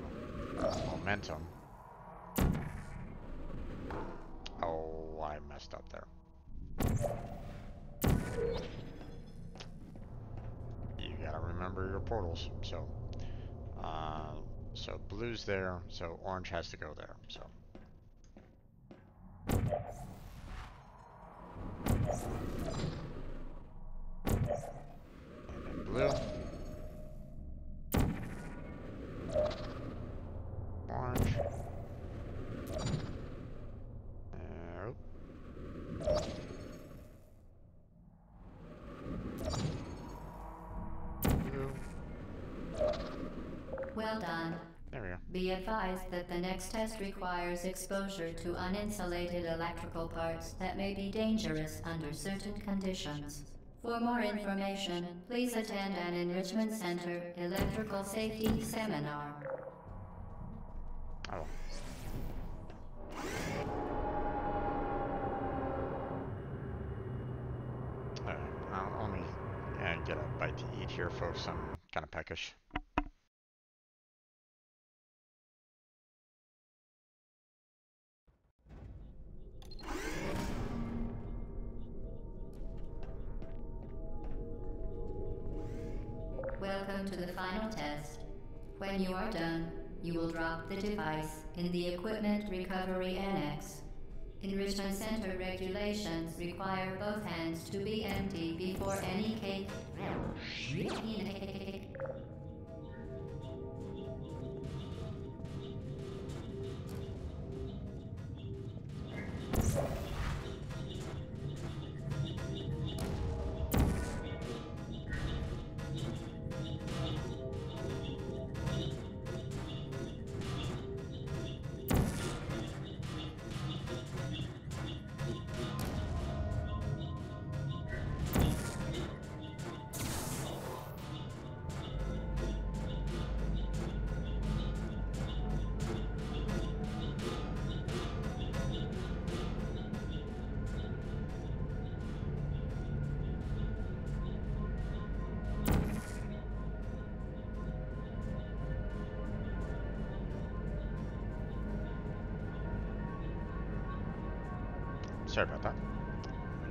momentum. Oh, I messed up there. remember your portals. So, so blue's there, so orange has to go there. So. And then blue. Orange. Blue. Well done. There we go. Be advised that the next test requires exposure to uninsulated electrical parts that may be dangerous under certain conditions. For more information, please attend an Enrichment Center Electrical Safety Seminar. Oh. I'll only get a bite to eat here, folks. I'm kind of peckish. Welcome to the final test. When you are done, you will drop the device in the Equipment Recovery Annex. Enrichment Center regulations require both hands to be empty before any cake. Sorry about that.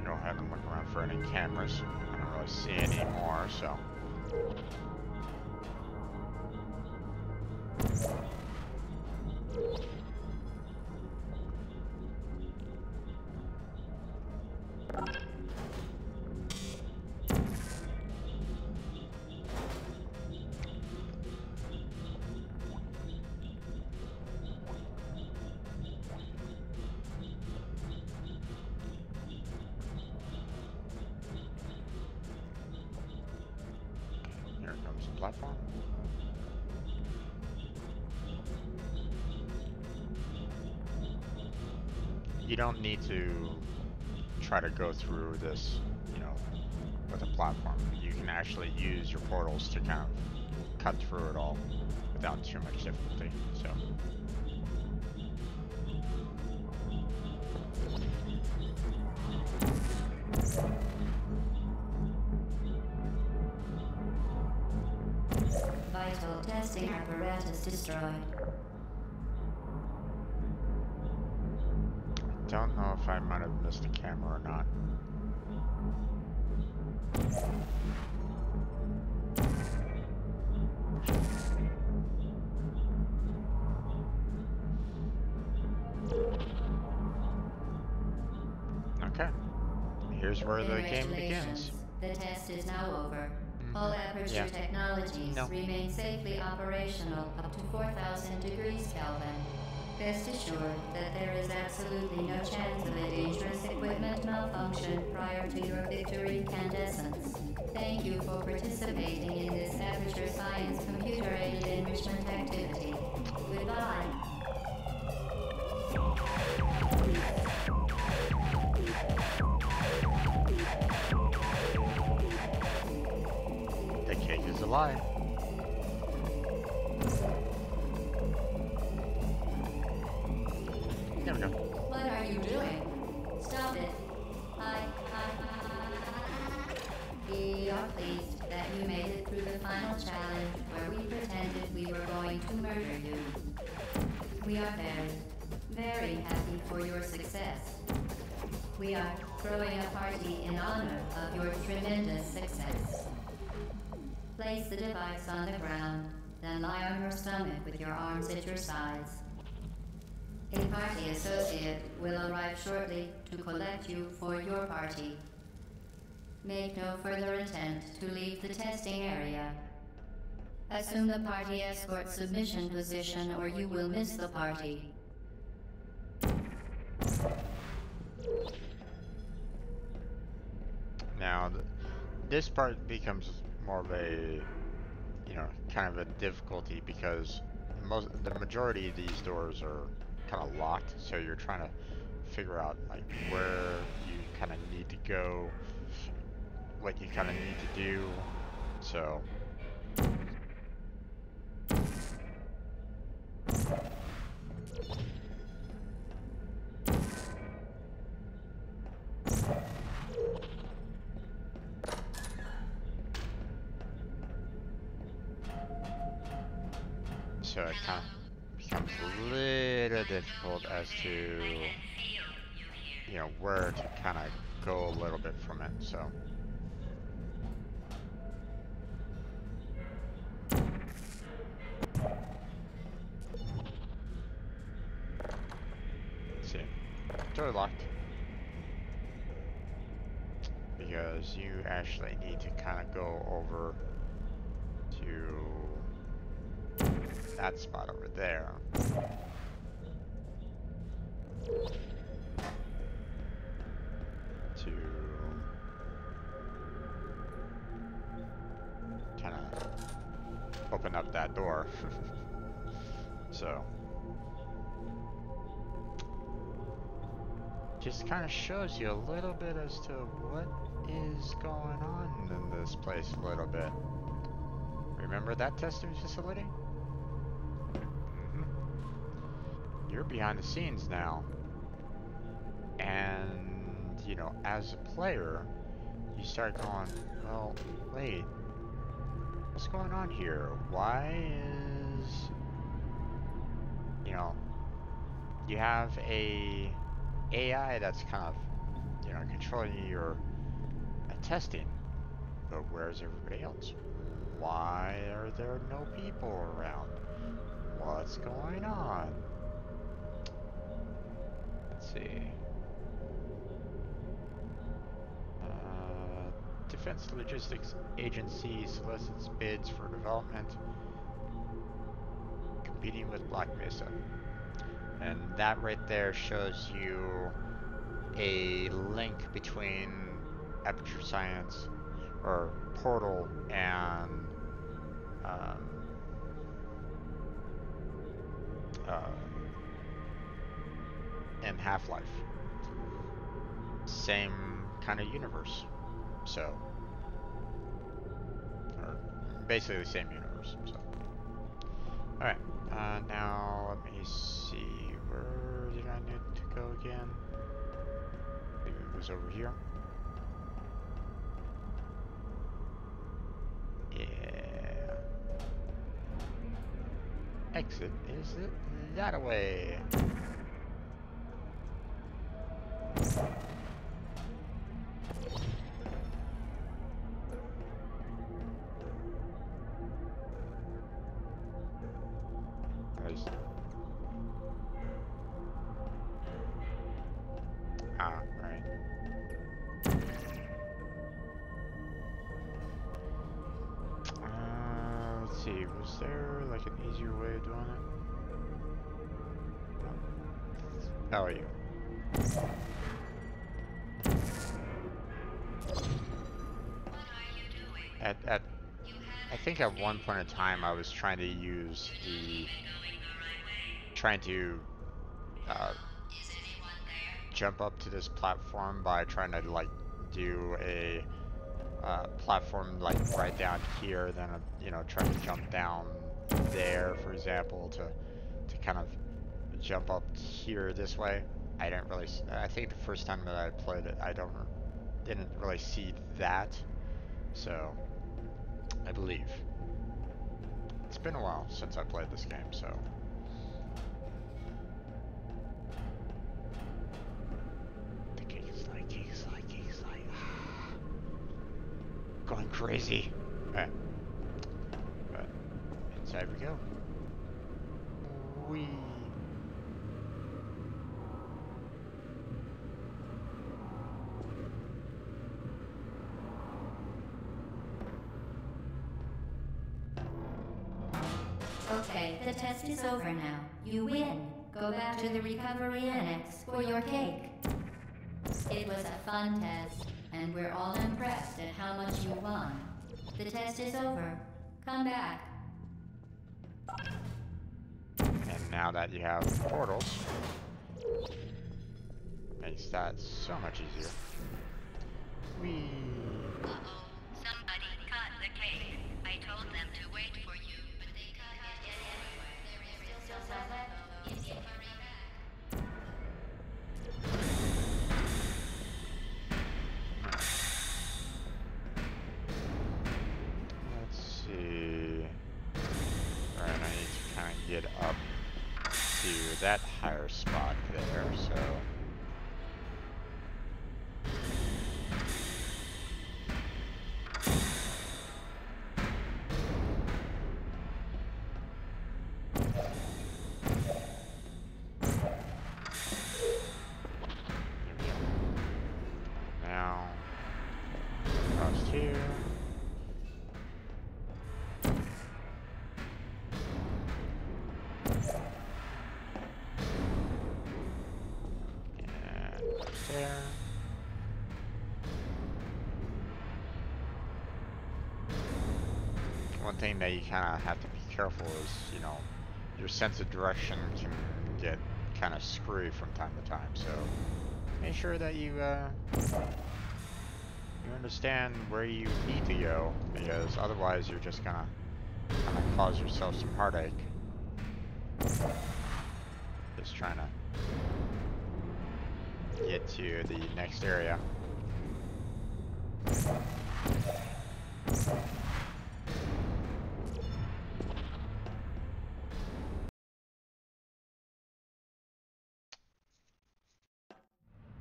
Go ahead and look around for any cameras. I don't really see any more, so. Here comes the platform. You don't need to try to go through this, with a platform. You can actually use your portals to kind of cut through it all without too much difficulty. So. Vital testing apparatus destroyed. Don't know if I might have missed a camera or not. Okay. Here's where the game begins. The test is now over. All Aperture Technologies remain safely operational up to 4,000 degrees Kelvin. Rest assured that there is absolutely no chance of a dangerous equipment malfunction prior to your victory incandescence. Thank you for participating in this Aperture Science computer-aided enrichment activity. Goodbye. The cake is alive. There we go. What are you doing? Stop it. We are pleased that you made it through the final challenge where we pretended we were going to murder you. We are very happy for your success. We are throwing a party in honor of your tremendous success. Place the device on the ground, then lie on your stomach with your arms at your sides. A party associate will arrive shortly to collect you for your party. Make no further attempt to leave the testing area. Assume the party escort submission position or you will miss the party. Now, this part becomes more of a, you know, kind of a difficulty because the majority of these doors are kind of locked, so you're trying to figure out like where you kind of need to go, what you kind of need to do. So it kind of becomes a little difficult as to, you know, where to kind of go a little bit from it. So let's see, door locked because you actually need to kind of go over to that spot over there. To kind of open up that door. So just kind of shows you a little bit as to what is going on in this place a little bit. Remember that testing facility? You're behind the scenes now, and you know, as a player you start going, well, wait, what's going on here? Why is, you know, you have a AI that's kind of, you know, controlling your testing, but where's everybody else? Why are there no people around? What's going on? Let's see. Defense Logistics Agency solicits bids for development, competing with Black Mesa. And that right there shows you a link between Aperture Science, or Portal, and Half-Life. Same kind of universe. So, or basically the same universe. So, alright. Now let me see. Where did I need to go again? Maybe it was over here. Yeah. Exit is it that way? Nice. Ah, right. Let's see, was there like an easier way of doing it? How are you? I think at one point in time I was trying to use trying to jump up to this platform by trying to like do a platform like right down here, then you know, trying to jump down there, for example, to kind of jump up here this way. I didn't really. I think the first time that I played it, didn't really see that. So I believe it's been a while since I played this game, so. The cake is like going crazy. Alright. inside we go. Whee! Okay, the test is over now. You win. Go back to the recovery annex for your cake. It was a fun test, and we're all impressed at how much you won. The test is over. Come back. And now that you have portals, makes that so much easier. Whee! Somebody cut the cake. I told them to wait for you, but they cut it anyway. There is still some left. If you hurry back. Let's see. Alright, I need to kind of get up to that higher spot there, so. Now, across here. And there. One thing that you kind of have to be careful is, you know, your sense of direction can get kind of screwy from time to time, so make sure that you understand where you need to go, because otherwise you're just gonna kind of cause yourself some heartache. Just trying to get to the next area.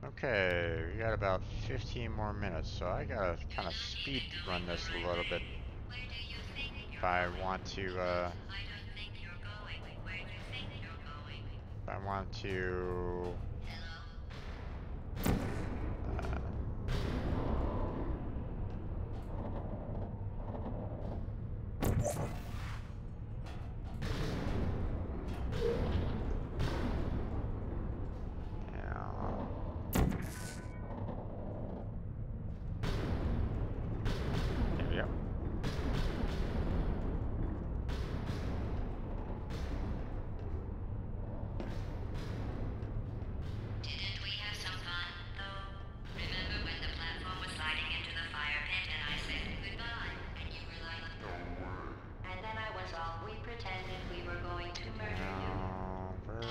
Okay, we got about 15 more minutes, so I gotta kind of speed run this a little bit Where do you think if I want to, I don't think you're going. Where do you think you're going? if I want to, now, there we go. Didn't we have some fun, though? Remember when the platform was sliding into the fire pit and I said goodbye, and you were like, and then I was off. We pretended we were going to murder you. Now, where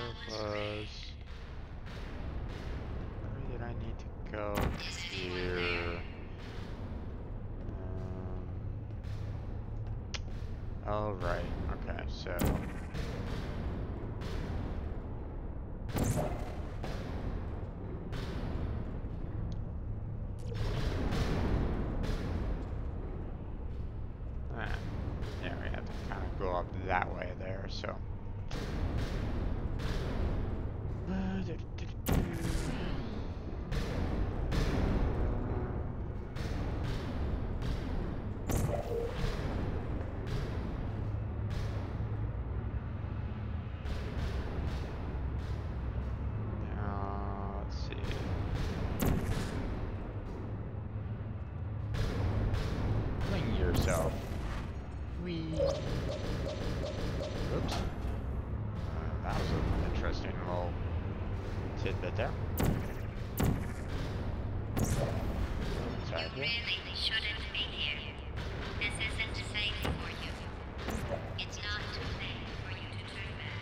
did I need to go here? Oh, right, okay, so. Yeah, we have to kind of go up that way there, so. Now, let's see. Fling yourself. Whee. Oops. That was an interesting little tidbit there. Inside You here. really shouldn't be here. This isn't safe for you. It's not too late for you to turn back.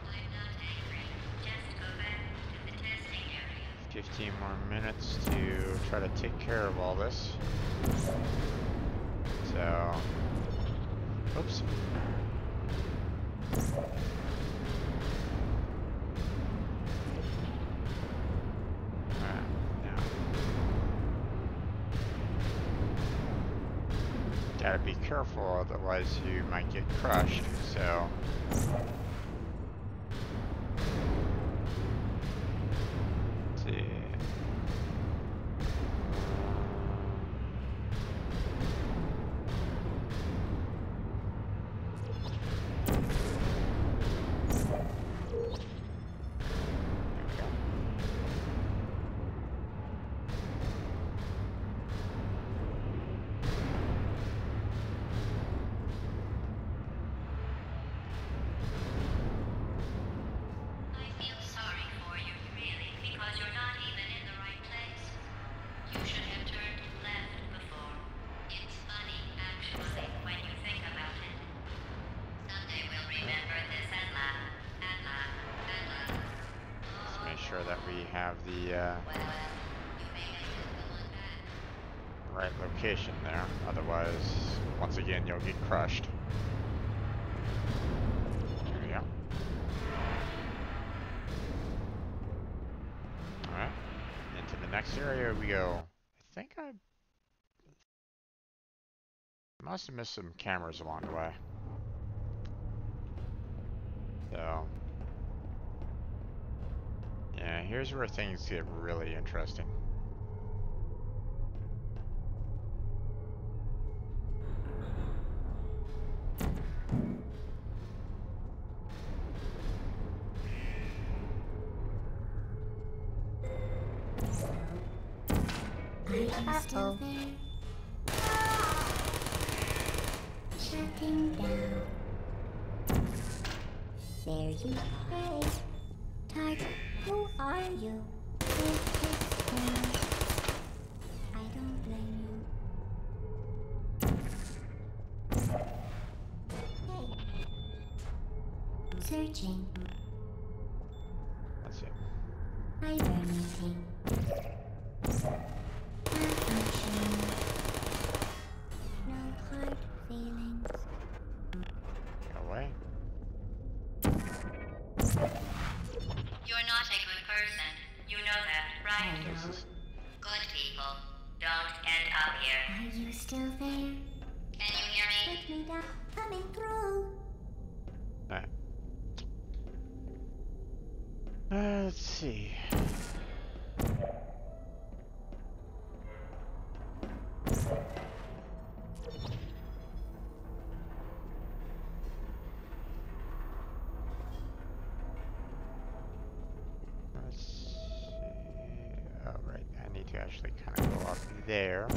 I'm not angry. Just go back to the testing area. 15 more minutes to try to take care of all this. So, oops. Alright, now. Gotta be careful, otherwise you might get crushed, so... Let's see... Sure that we have the right location there, otherwise once again you'll get crushed. There we go. Alright, into the next area we go. I think I must have missed some cameras along the way. So yeah, here's where things get really interesting. Are you still there? Shutting down. There you are. Tart, who are you? I don't blame you. Hey. Searching. That's it. Hibernating. Malfunctioning. No hard feelings. Go away. You're not a good person. You know that, right? Good people don't end up here. Are you still there? Can you hear me? Put me down. Coming through. Alright. Let's see. Let's see. Oh, right. I need to actually kind of go up there.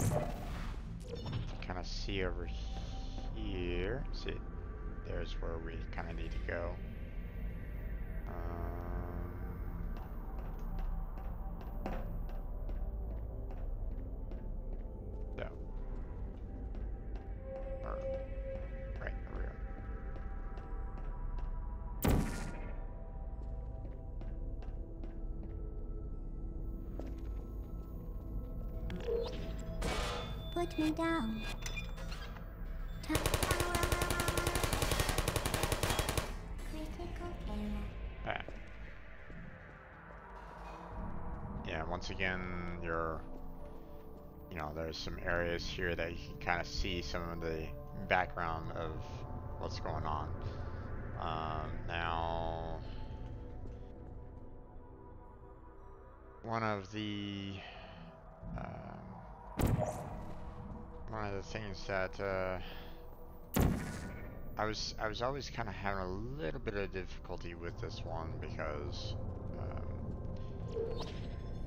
Kind of see over here. See, there's where we kind of need to go. So. Or, right, there we go. Put me down. Critical error. Alright. Yeah, once again, there's some areas here that you can kind of see some of the background of what's going on. Now, one of the things that I was always kind of having a little bit of difficulty with this one because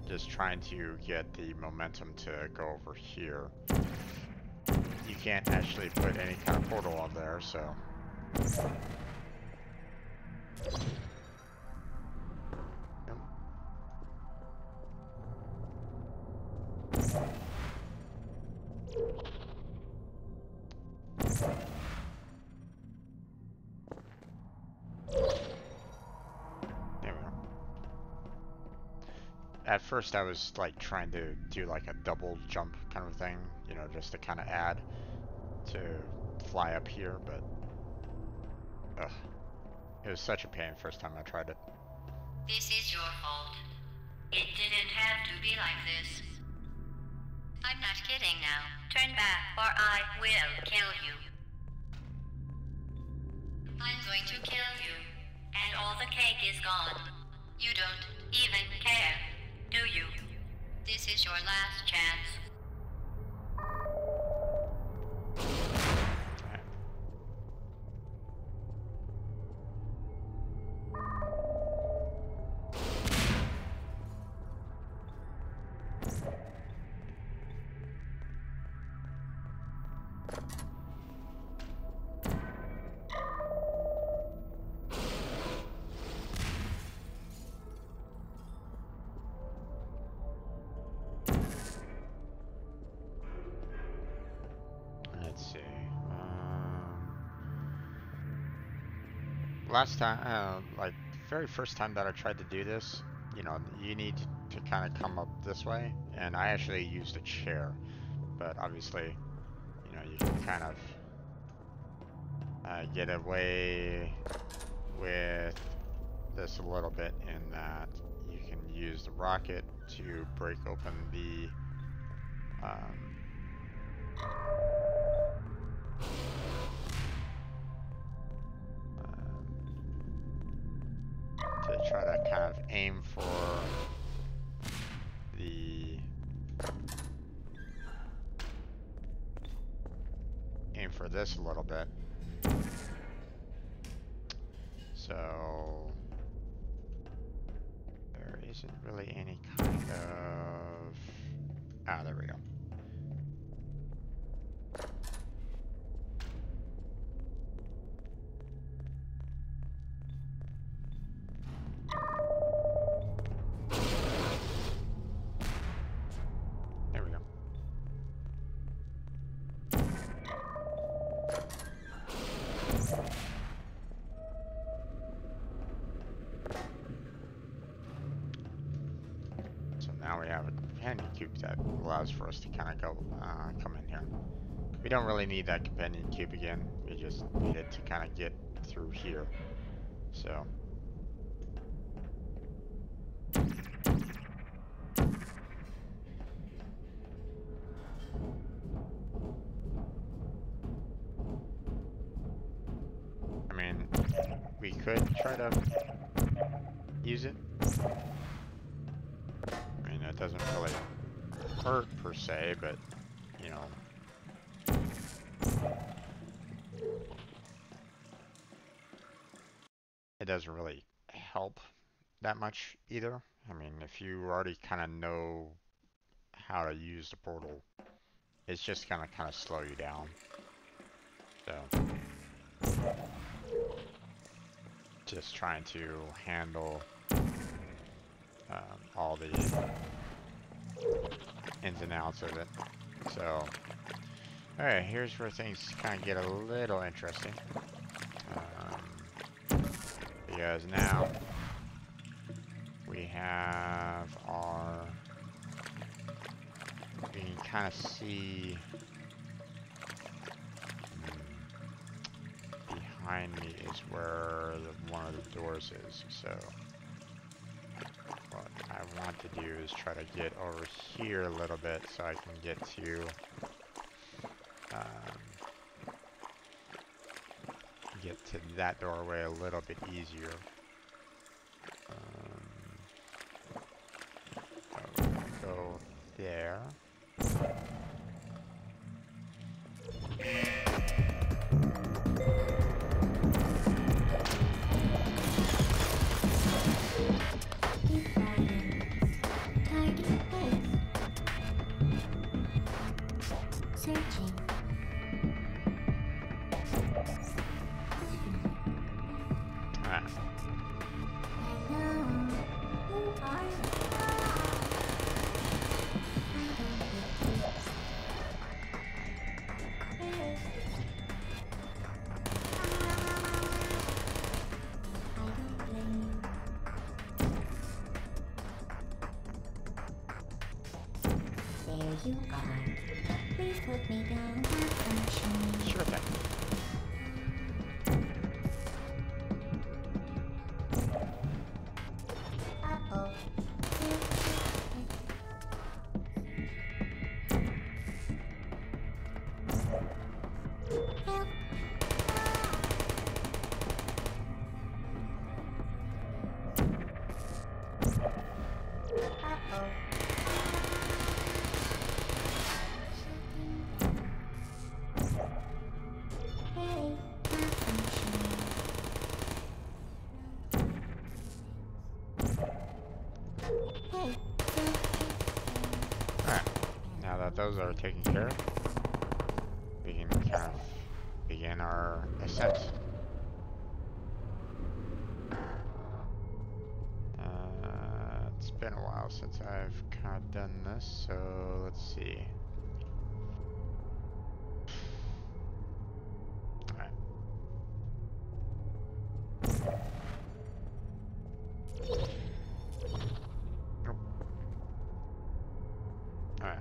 just trying to get the momentum to go over here. You can't actually put any kind of portal on there, so. Yep. There we go. At first I was like trying to do like a double jump kind of thing, just to kind of add to fly up here, but ugh, it was such a pain first time I tried it. This is your fault. It didn't have to be like this. I'm not kidding now. Turn back or I will kill you. I'm going to kill you. And all the cake is gone. You don't even care, do you? This is your last chance. Let's see. Last time, like very first time that I tried to do this, you know, you need to kind of come up this way, and I actually used a chair, but obviously, you know, you can kind of get away with this a little bit in that you can use the rocket to break open the to try to kind of aim for this a little bit. So there isn't really any kind of there we go. There we go. So now we have a companion cube that allows for us to kind of go come in here. We don't really need that companion cube again. We just need it to kind of get through here. So I mean, we could try to use it. I mean, it doesn't really hurt per se, but you know, it doesn't really help that much either. I mean, if you already kind of know how to use the portal, it's just gonna kind of slow you down. So just trying to handle all the ins and outs of it. So, alright, here's where things kind of get a little interesting. Because now we have our, we can kind of see behind me is where one of the doors is. So what I want to do is try to get over here a little bit so I can get to that doorway a little bit easier. So we're gonna go there. Keep riding. Target base. Searching. Ah. Hello. Who are you? I don't get this. Hey. I don't blame you. There you are. Please put me down. Have function. Sure thing. Uh-oh. that those are taken care of, we can kind of begin our ascent. It's been a while since I've kind of done this, so let's see. Alright. Nope. Alright.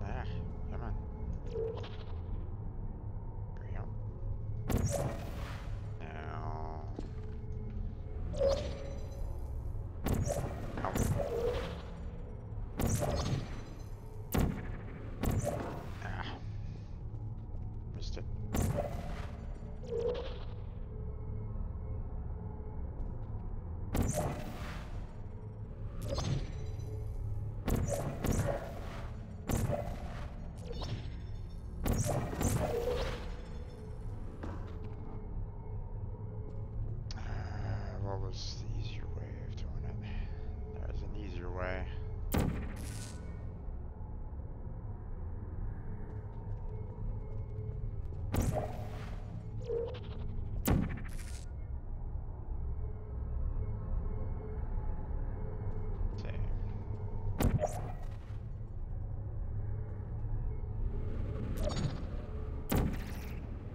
Ah, come on. There we go. Now. Ow. Ah. Missed it. What was the easier way of doing it? There's an easier way.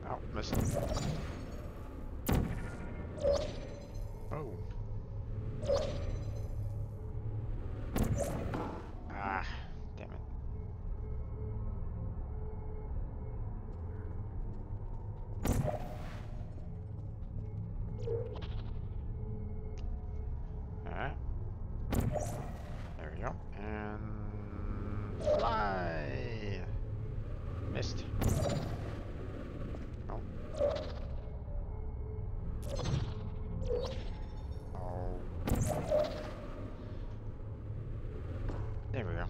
Oh, missed it. Oh. Ah, damn it. Alright. There we go. And fly! Missed. Oh. Oh. There we go.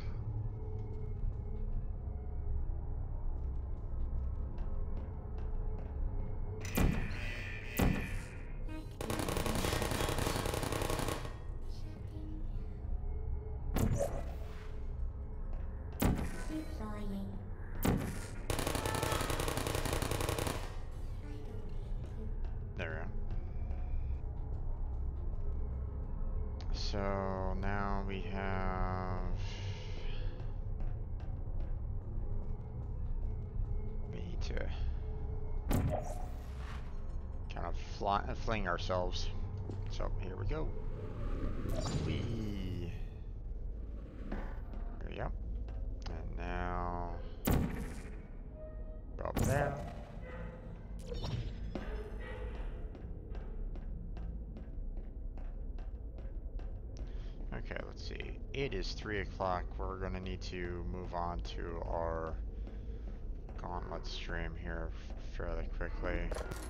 Deploying. There we go. So now we have. We need to kind of fling ourselves. So here we go. Whee. There we go. And now go up there. Okay, let's see. It is 3 o'clock. We're gonna need to move on to our gauntlet stream here fairly quickly.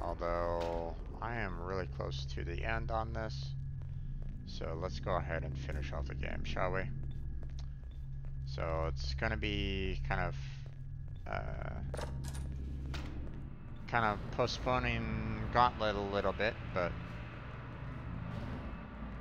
Although I am really close to the end on this. So let's go ahead and finish off the game, shall we? So it's gonna be kind of postponing Gauntlet a little bit, but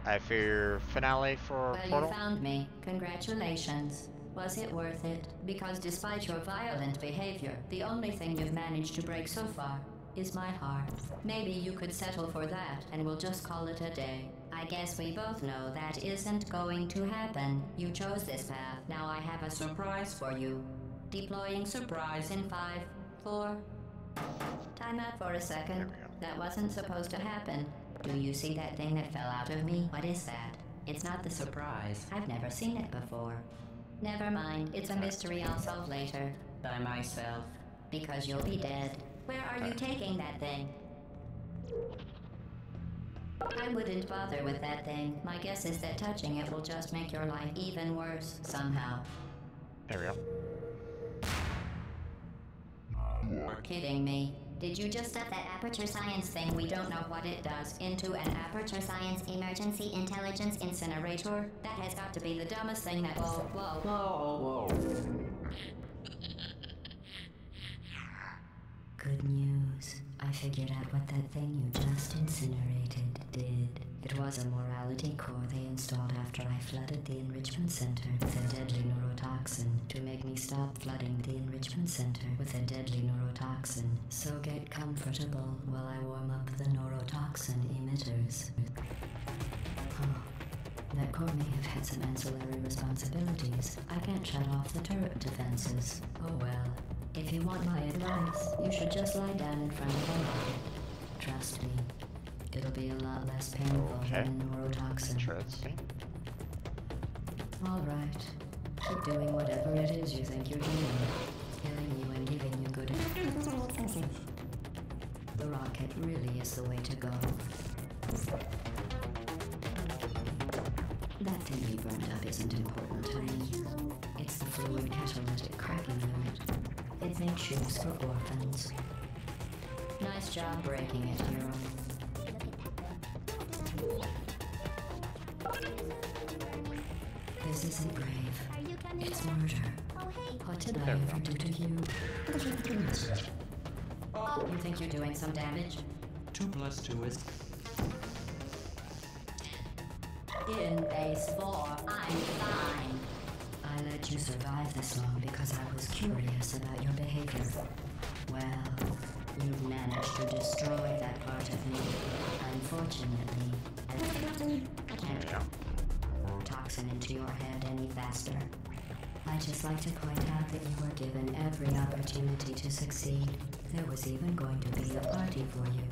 I fear finale for Well, Portal. you found me. Congratulations. Was it worth it? Because despite your violent behavior, the only thing you've managed to break so far is my heart. Maybe you could settle for that, and we'll just call it a day. I guess we both know that isn't going to happen. You chose this path. Now I have a surprise for you. Deploying surprise in 5, 4... Time out for a There second. we go. That wasn't supposed to happen. Do you see that thing that fell out of me? What is that? It's not the surprise. I've never seen it before. Never mind. It's a mystery I'll solve later. By myself. Because you'll be dead. Where are you taking that thing? I wouldn't bother with that thing. My guess is that touching it will just make your life even worse, somehow. There we go. You're kidding me. Did you just stuff that Aperture Science thing, we don't know what it does, into an Aperture Science Emergency Intelligence Incinerator? That has got to be the dumbest thing that... Whoa. Good news. I figured out what that thing you just incinerated did. It was a morality core they installed after I flooded the enrichment center with a deadly neurotoxin to make me stop flooding the enrichment center with a deadly neurotoxin. So get comfortable while I warm up the neurotoxin emitters. Oh, that core may have had some ancillary responsibilities. I can't shut off the turret defenses. Oh well. If you want my advice, you should just lie down in front of a rocket. Trust me, it'll be a lot less painful than a neurotoxin. Interesting. Alright, keep doing whatever it is you think you're doing. Killing you and giving you good information. The rocket really is the way to go. That thing you burned up isn't important to me. It's the fluid catalytic cracking unit. It makes shoes for orphans. Nice job breaking it, hero. This isn't grave. It's murder. What did I ever do to you? Oh, you think you're doing some damage? 2 + 2 is... In base 4, I'm fine. I let you survive this long because I was curious about your behavior. Well, you've managed to destroy that part of me. Unfortunately, I can't Yeah. toxin into your head any faster. I just like to point out that you were given every opportunity to succeed. There was even going to be a party for you.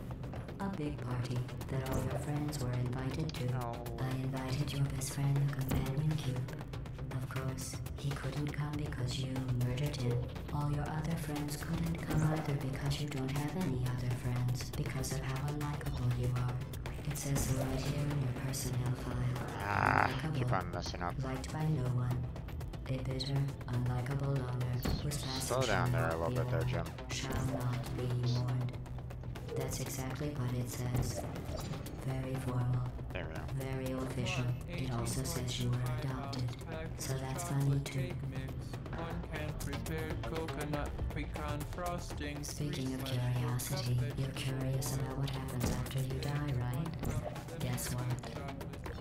A big party that all your friends were invited to. Oh. I invited your best friend, the companion cube. Of course, he couldn't come because you murdered him. All your other friends couldn't come either because you don't have any other friends because of how unlikable you are. It says so right here in your personnel file. Ah, Unlikable, keep on messing up. liked by no one. A bitter, unlikable loner whose Slow passage down shall there a not little be bit there, mourned, Jim. shall not be mourned. That's exactly what it says. Very formal, There we go. very official. It also says you were adopted. So that's funny too. One can prepare coconut pecan frosting. Speaking of curiosity, you're curious about what happens after you die, right? Guess what?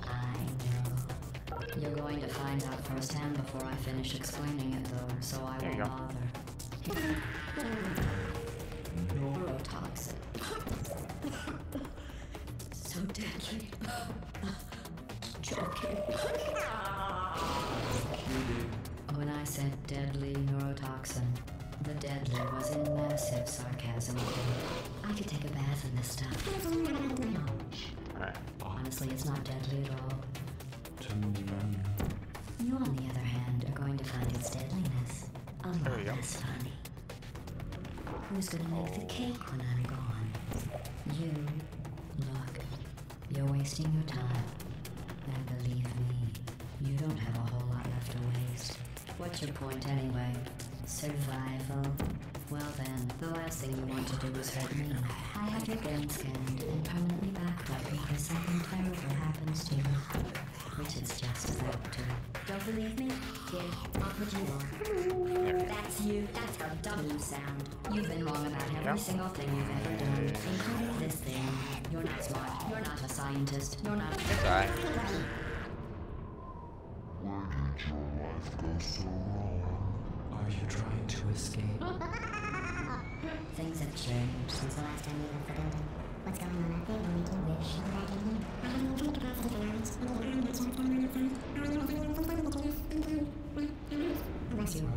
I know. You're going to find out firsthand before I finish explaining it though, so I There you won't go. bother. Neurotoxin. So deadly. Joking. When I said deadly neurotoxin, the deadly was in massive sarcasm. I could take a bath in this stuff. Alright. Honestly, it's not deadly at all. You, on the other hand, are going to find its deadliness a There lot we go. less funny. Who's gonna make the cake when I'm gone? You. Look, you're wasting your time. And believe me, you don't have a whole lot left to waste. What's your point anyway? Survival? Well then, the last thing you want to do is hurt me. I have your brain scanned and permanently backed up in case something terrible happens to you. Which it's just about to. Don't believe me? Here, I'll put you on. That's you. That's how dumb you sound. You've been wrong about every Yeah. single thing you've ever done, including this thing. You're not smart. You're not a scientist. You're not. Goodbye. Where did your life go so wrong? Are you trying to escape? Things have changed since the last time you left the building. What's going on out there? Will make you wish you were back in here. I have no infinite capacity for knowledge. Bless you.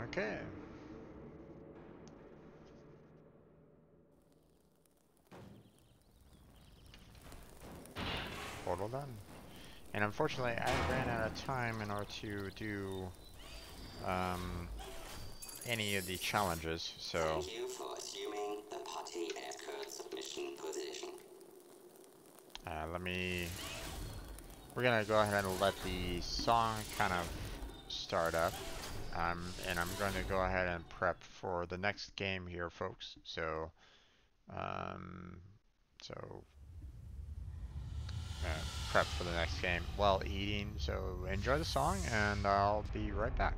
Okay. Portal done. And unfortunately, I ran out of time in order to do any of the challenges, so Thank you for assuming the party escort submission position. we're gonna go ahead and let the song kind of start up. And I'm going to go ahead and prep for the next game here, folks. So, um, so prep for the next game while eating. So enjoy the song, and I'll be right back.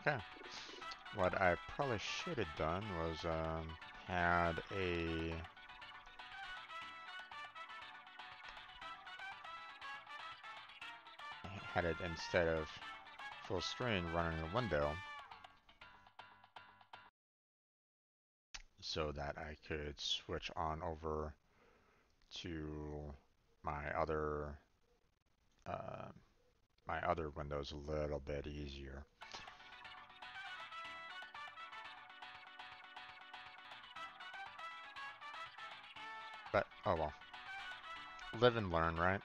Okay. What I probably should have done was had it instead of full screen running a window so that I could switch on over to my other uh, my other windows a little bit easier. But oh well, live and learn, right?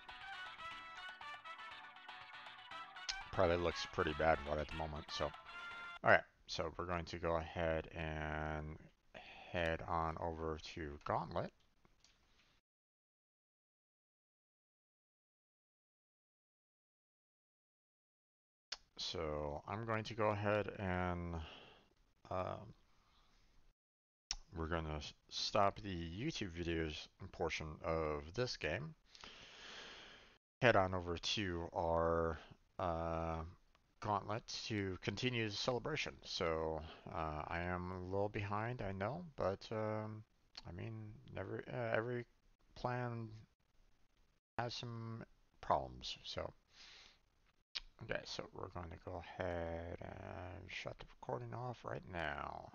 Probably looks pretty bad right at the moment. So, all right. So we're going to go ahead and head on over to Gauntlet. So I'm going to go ahead and we're going to stop the YouTube videos portion of this game. Head on over to our Gauntlet to continue the celebration. So I am a little behind, I know, but I mean, every plan has some problems. So okay, so we're going to go ahead and shut the recording off right now.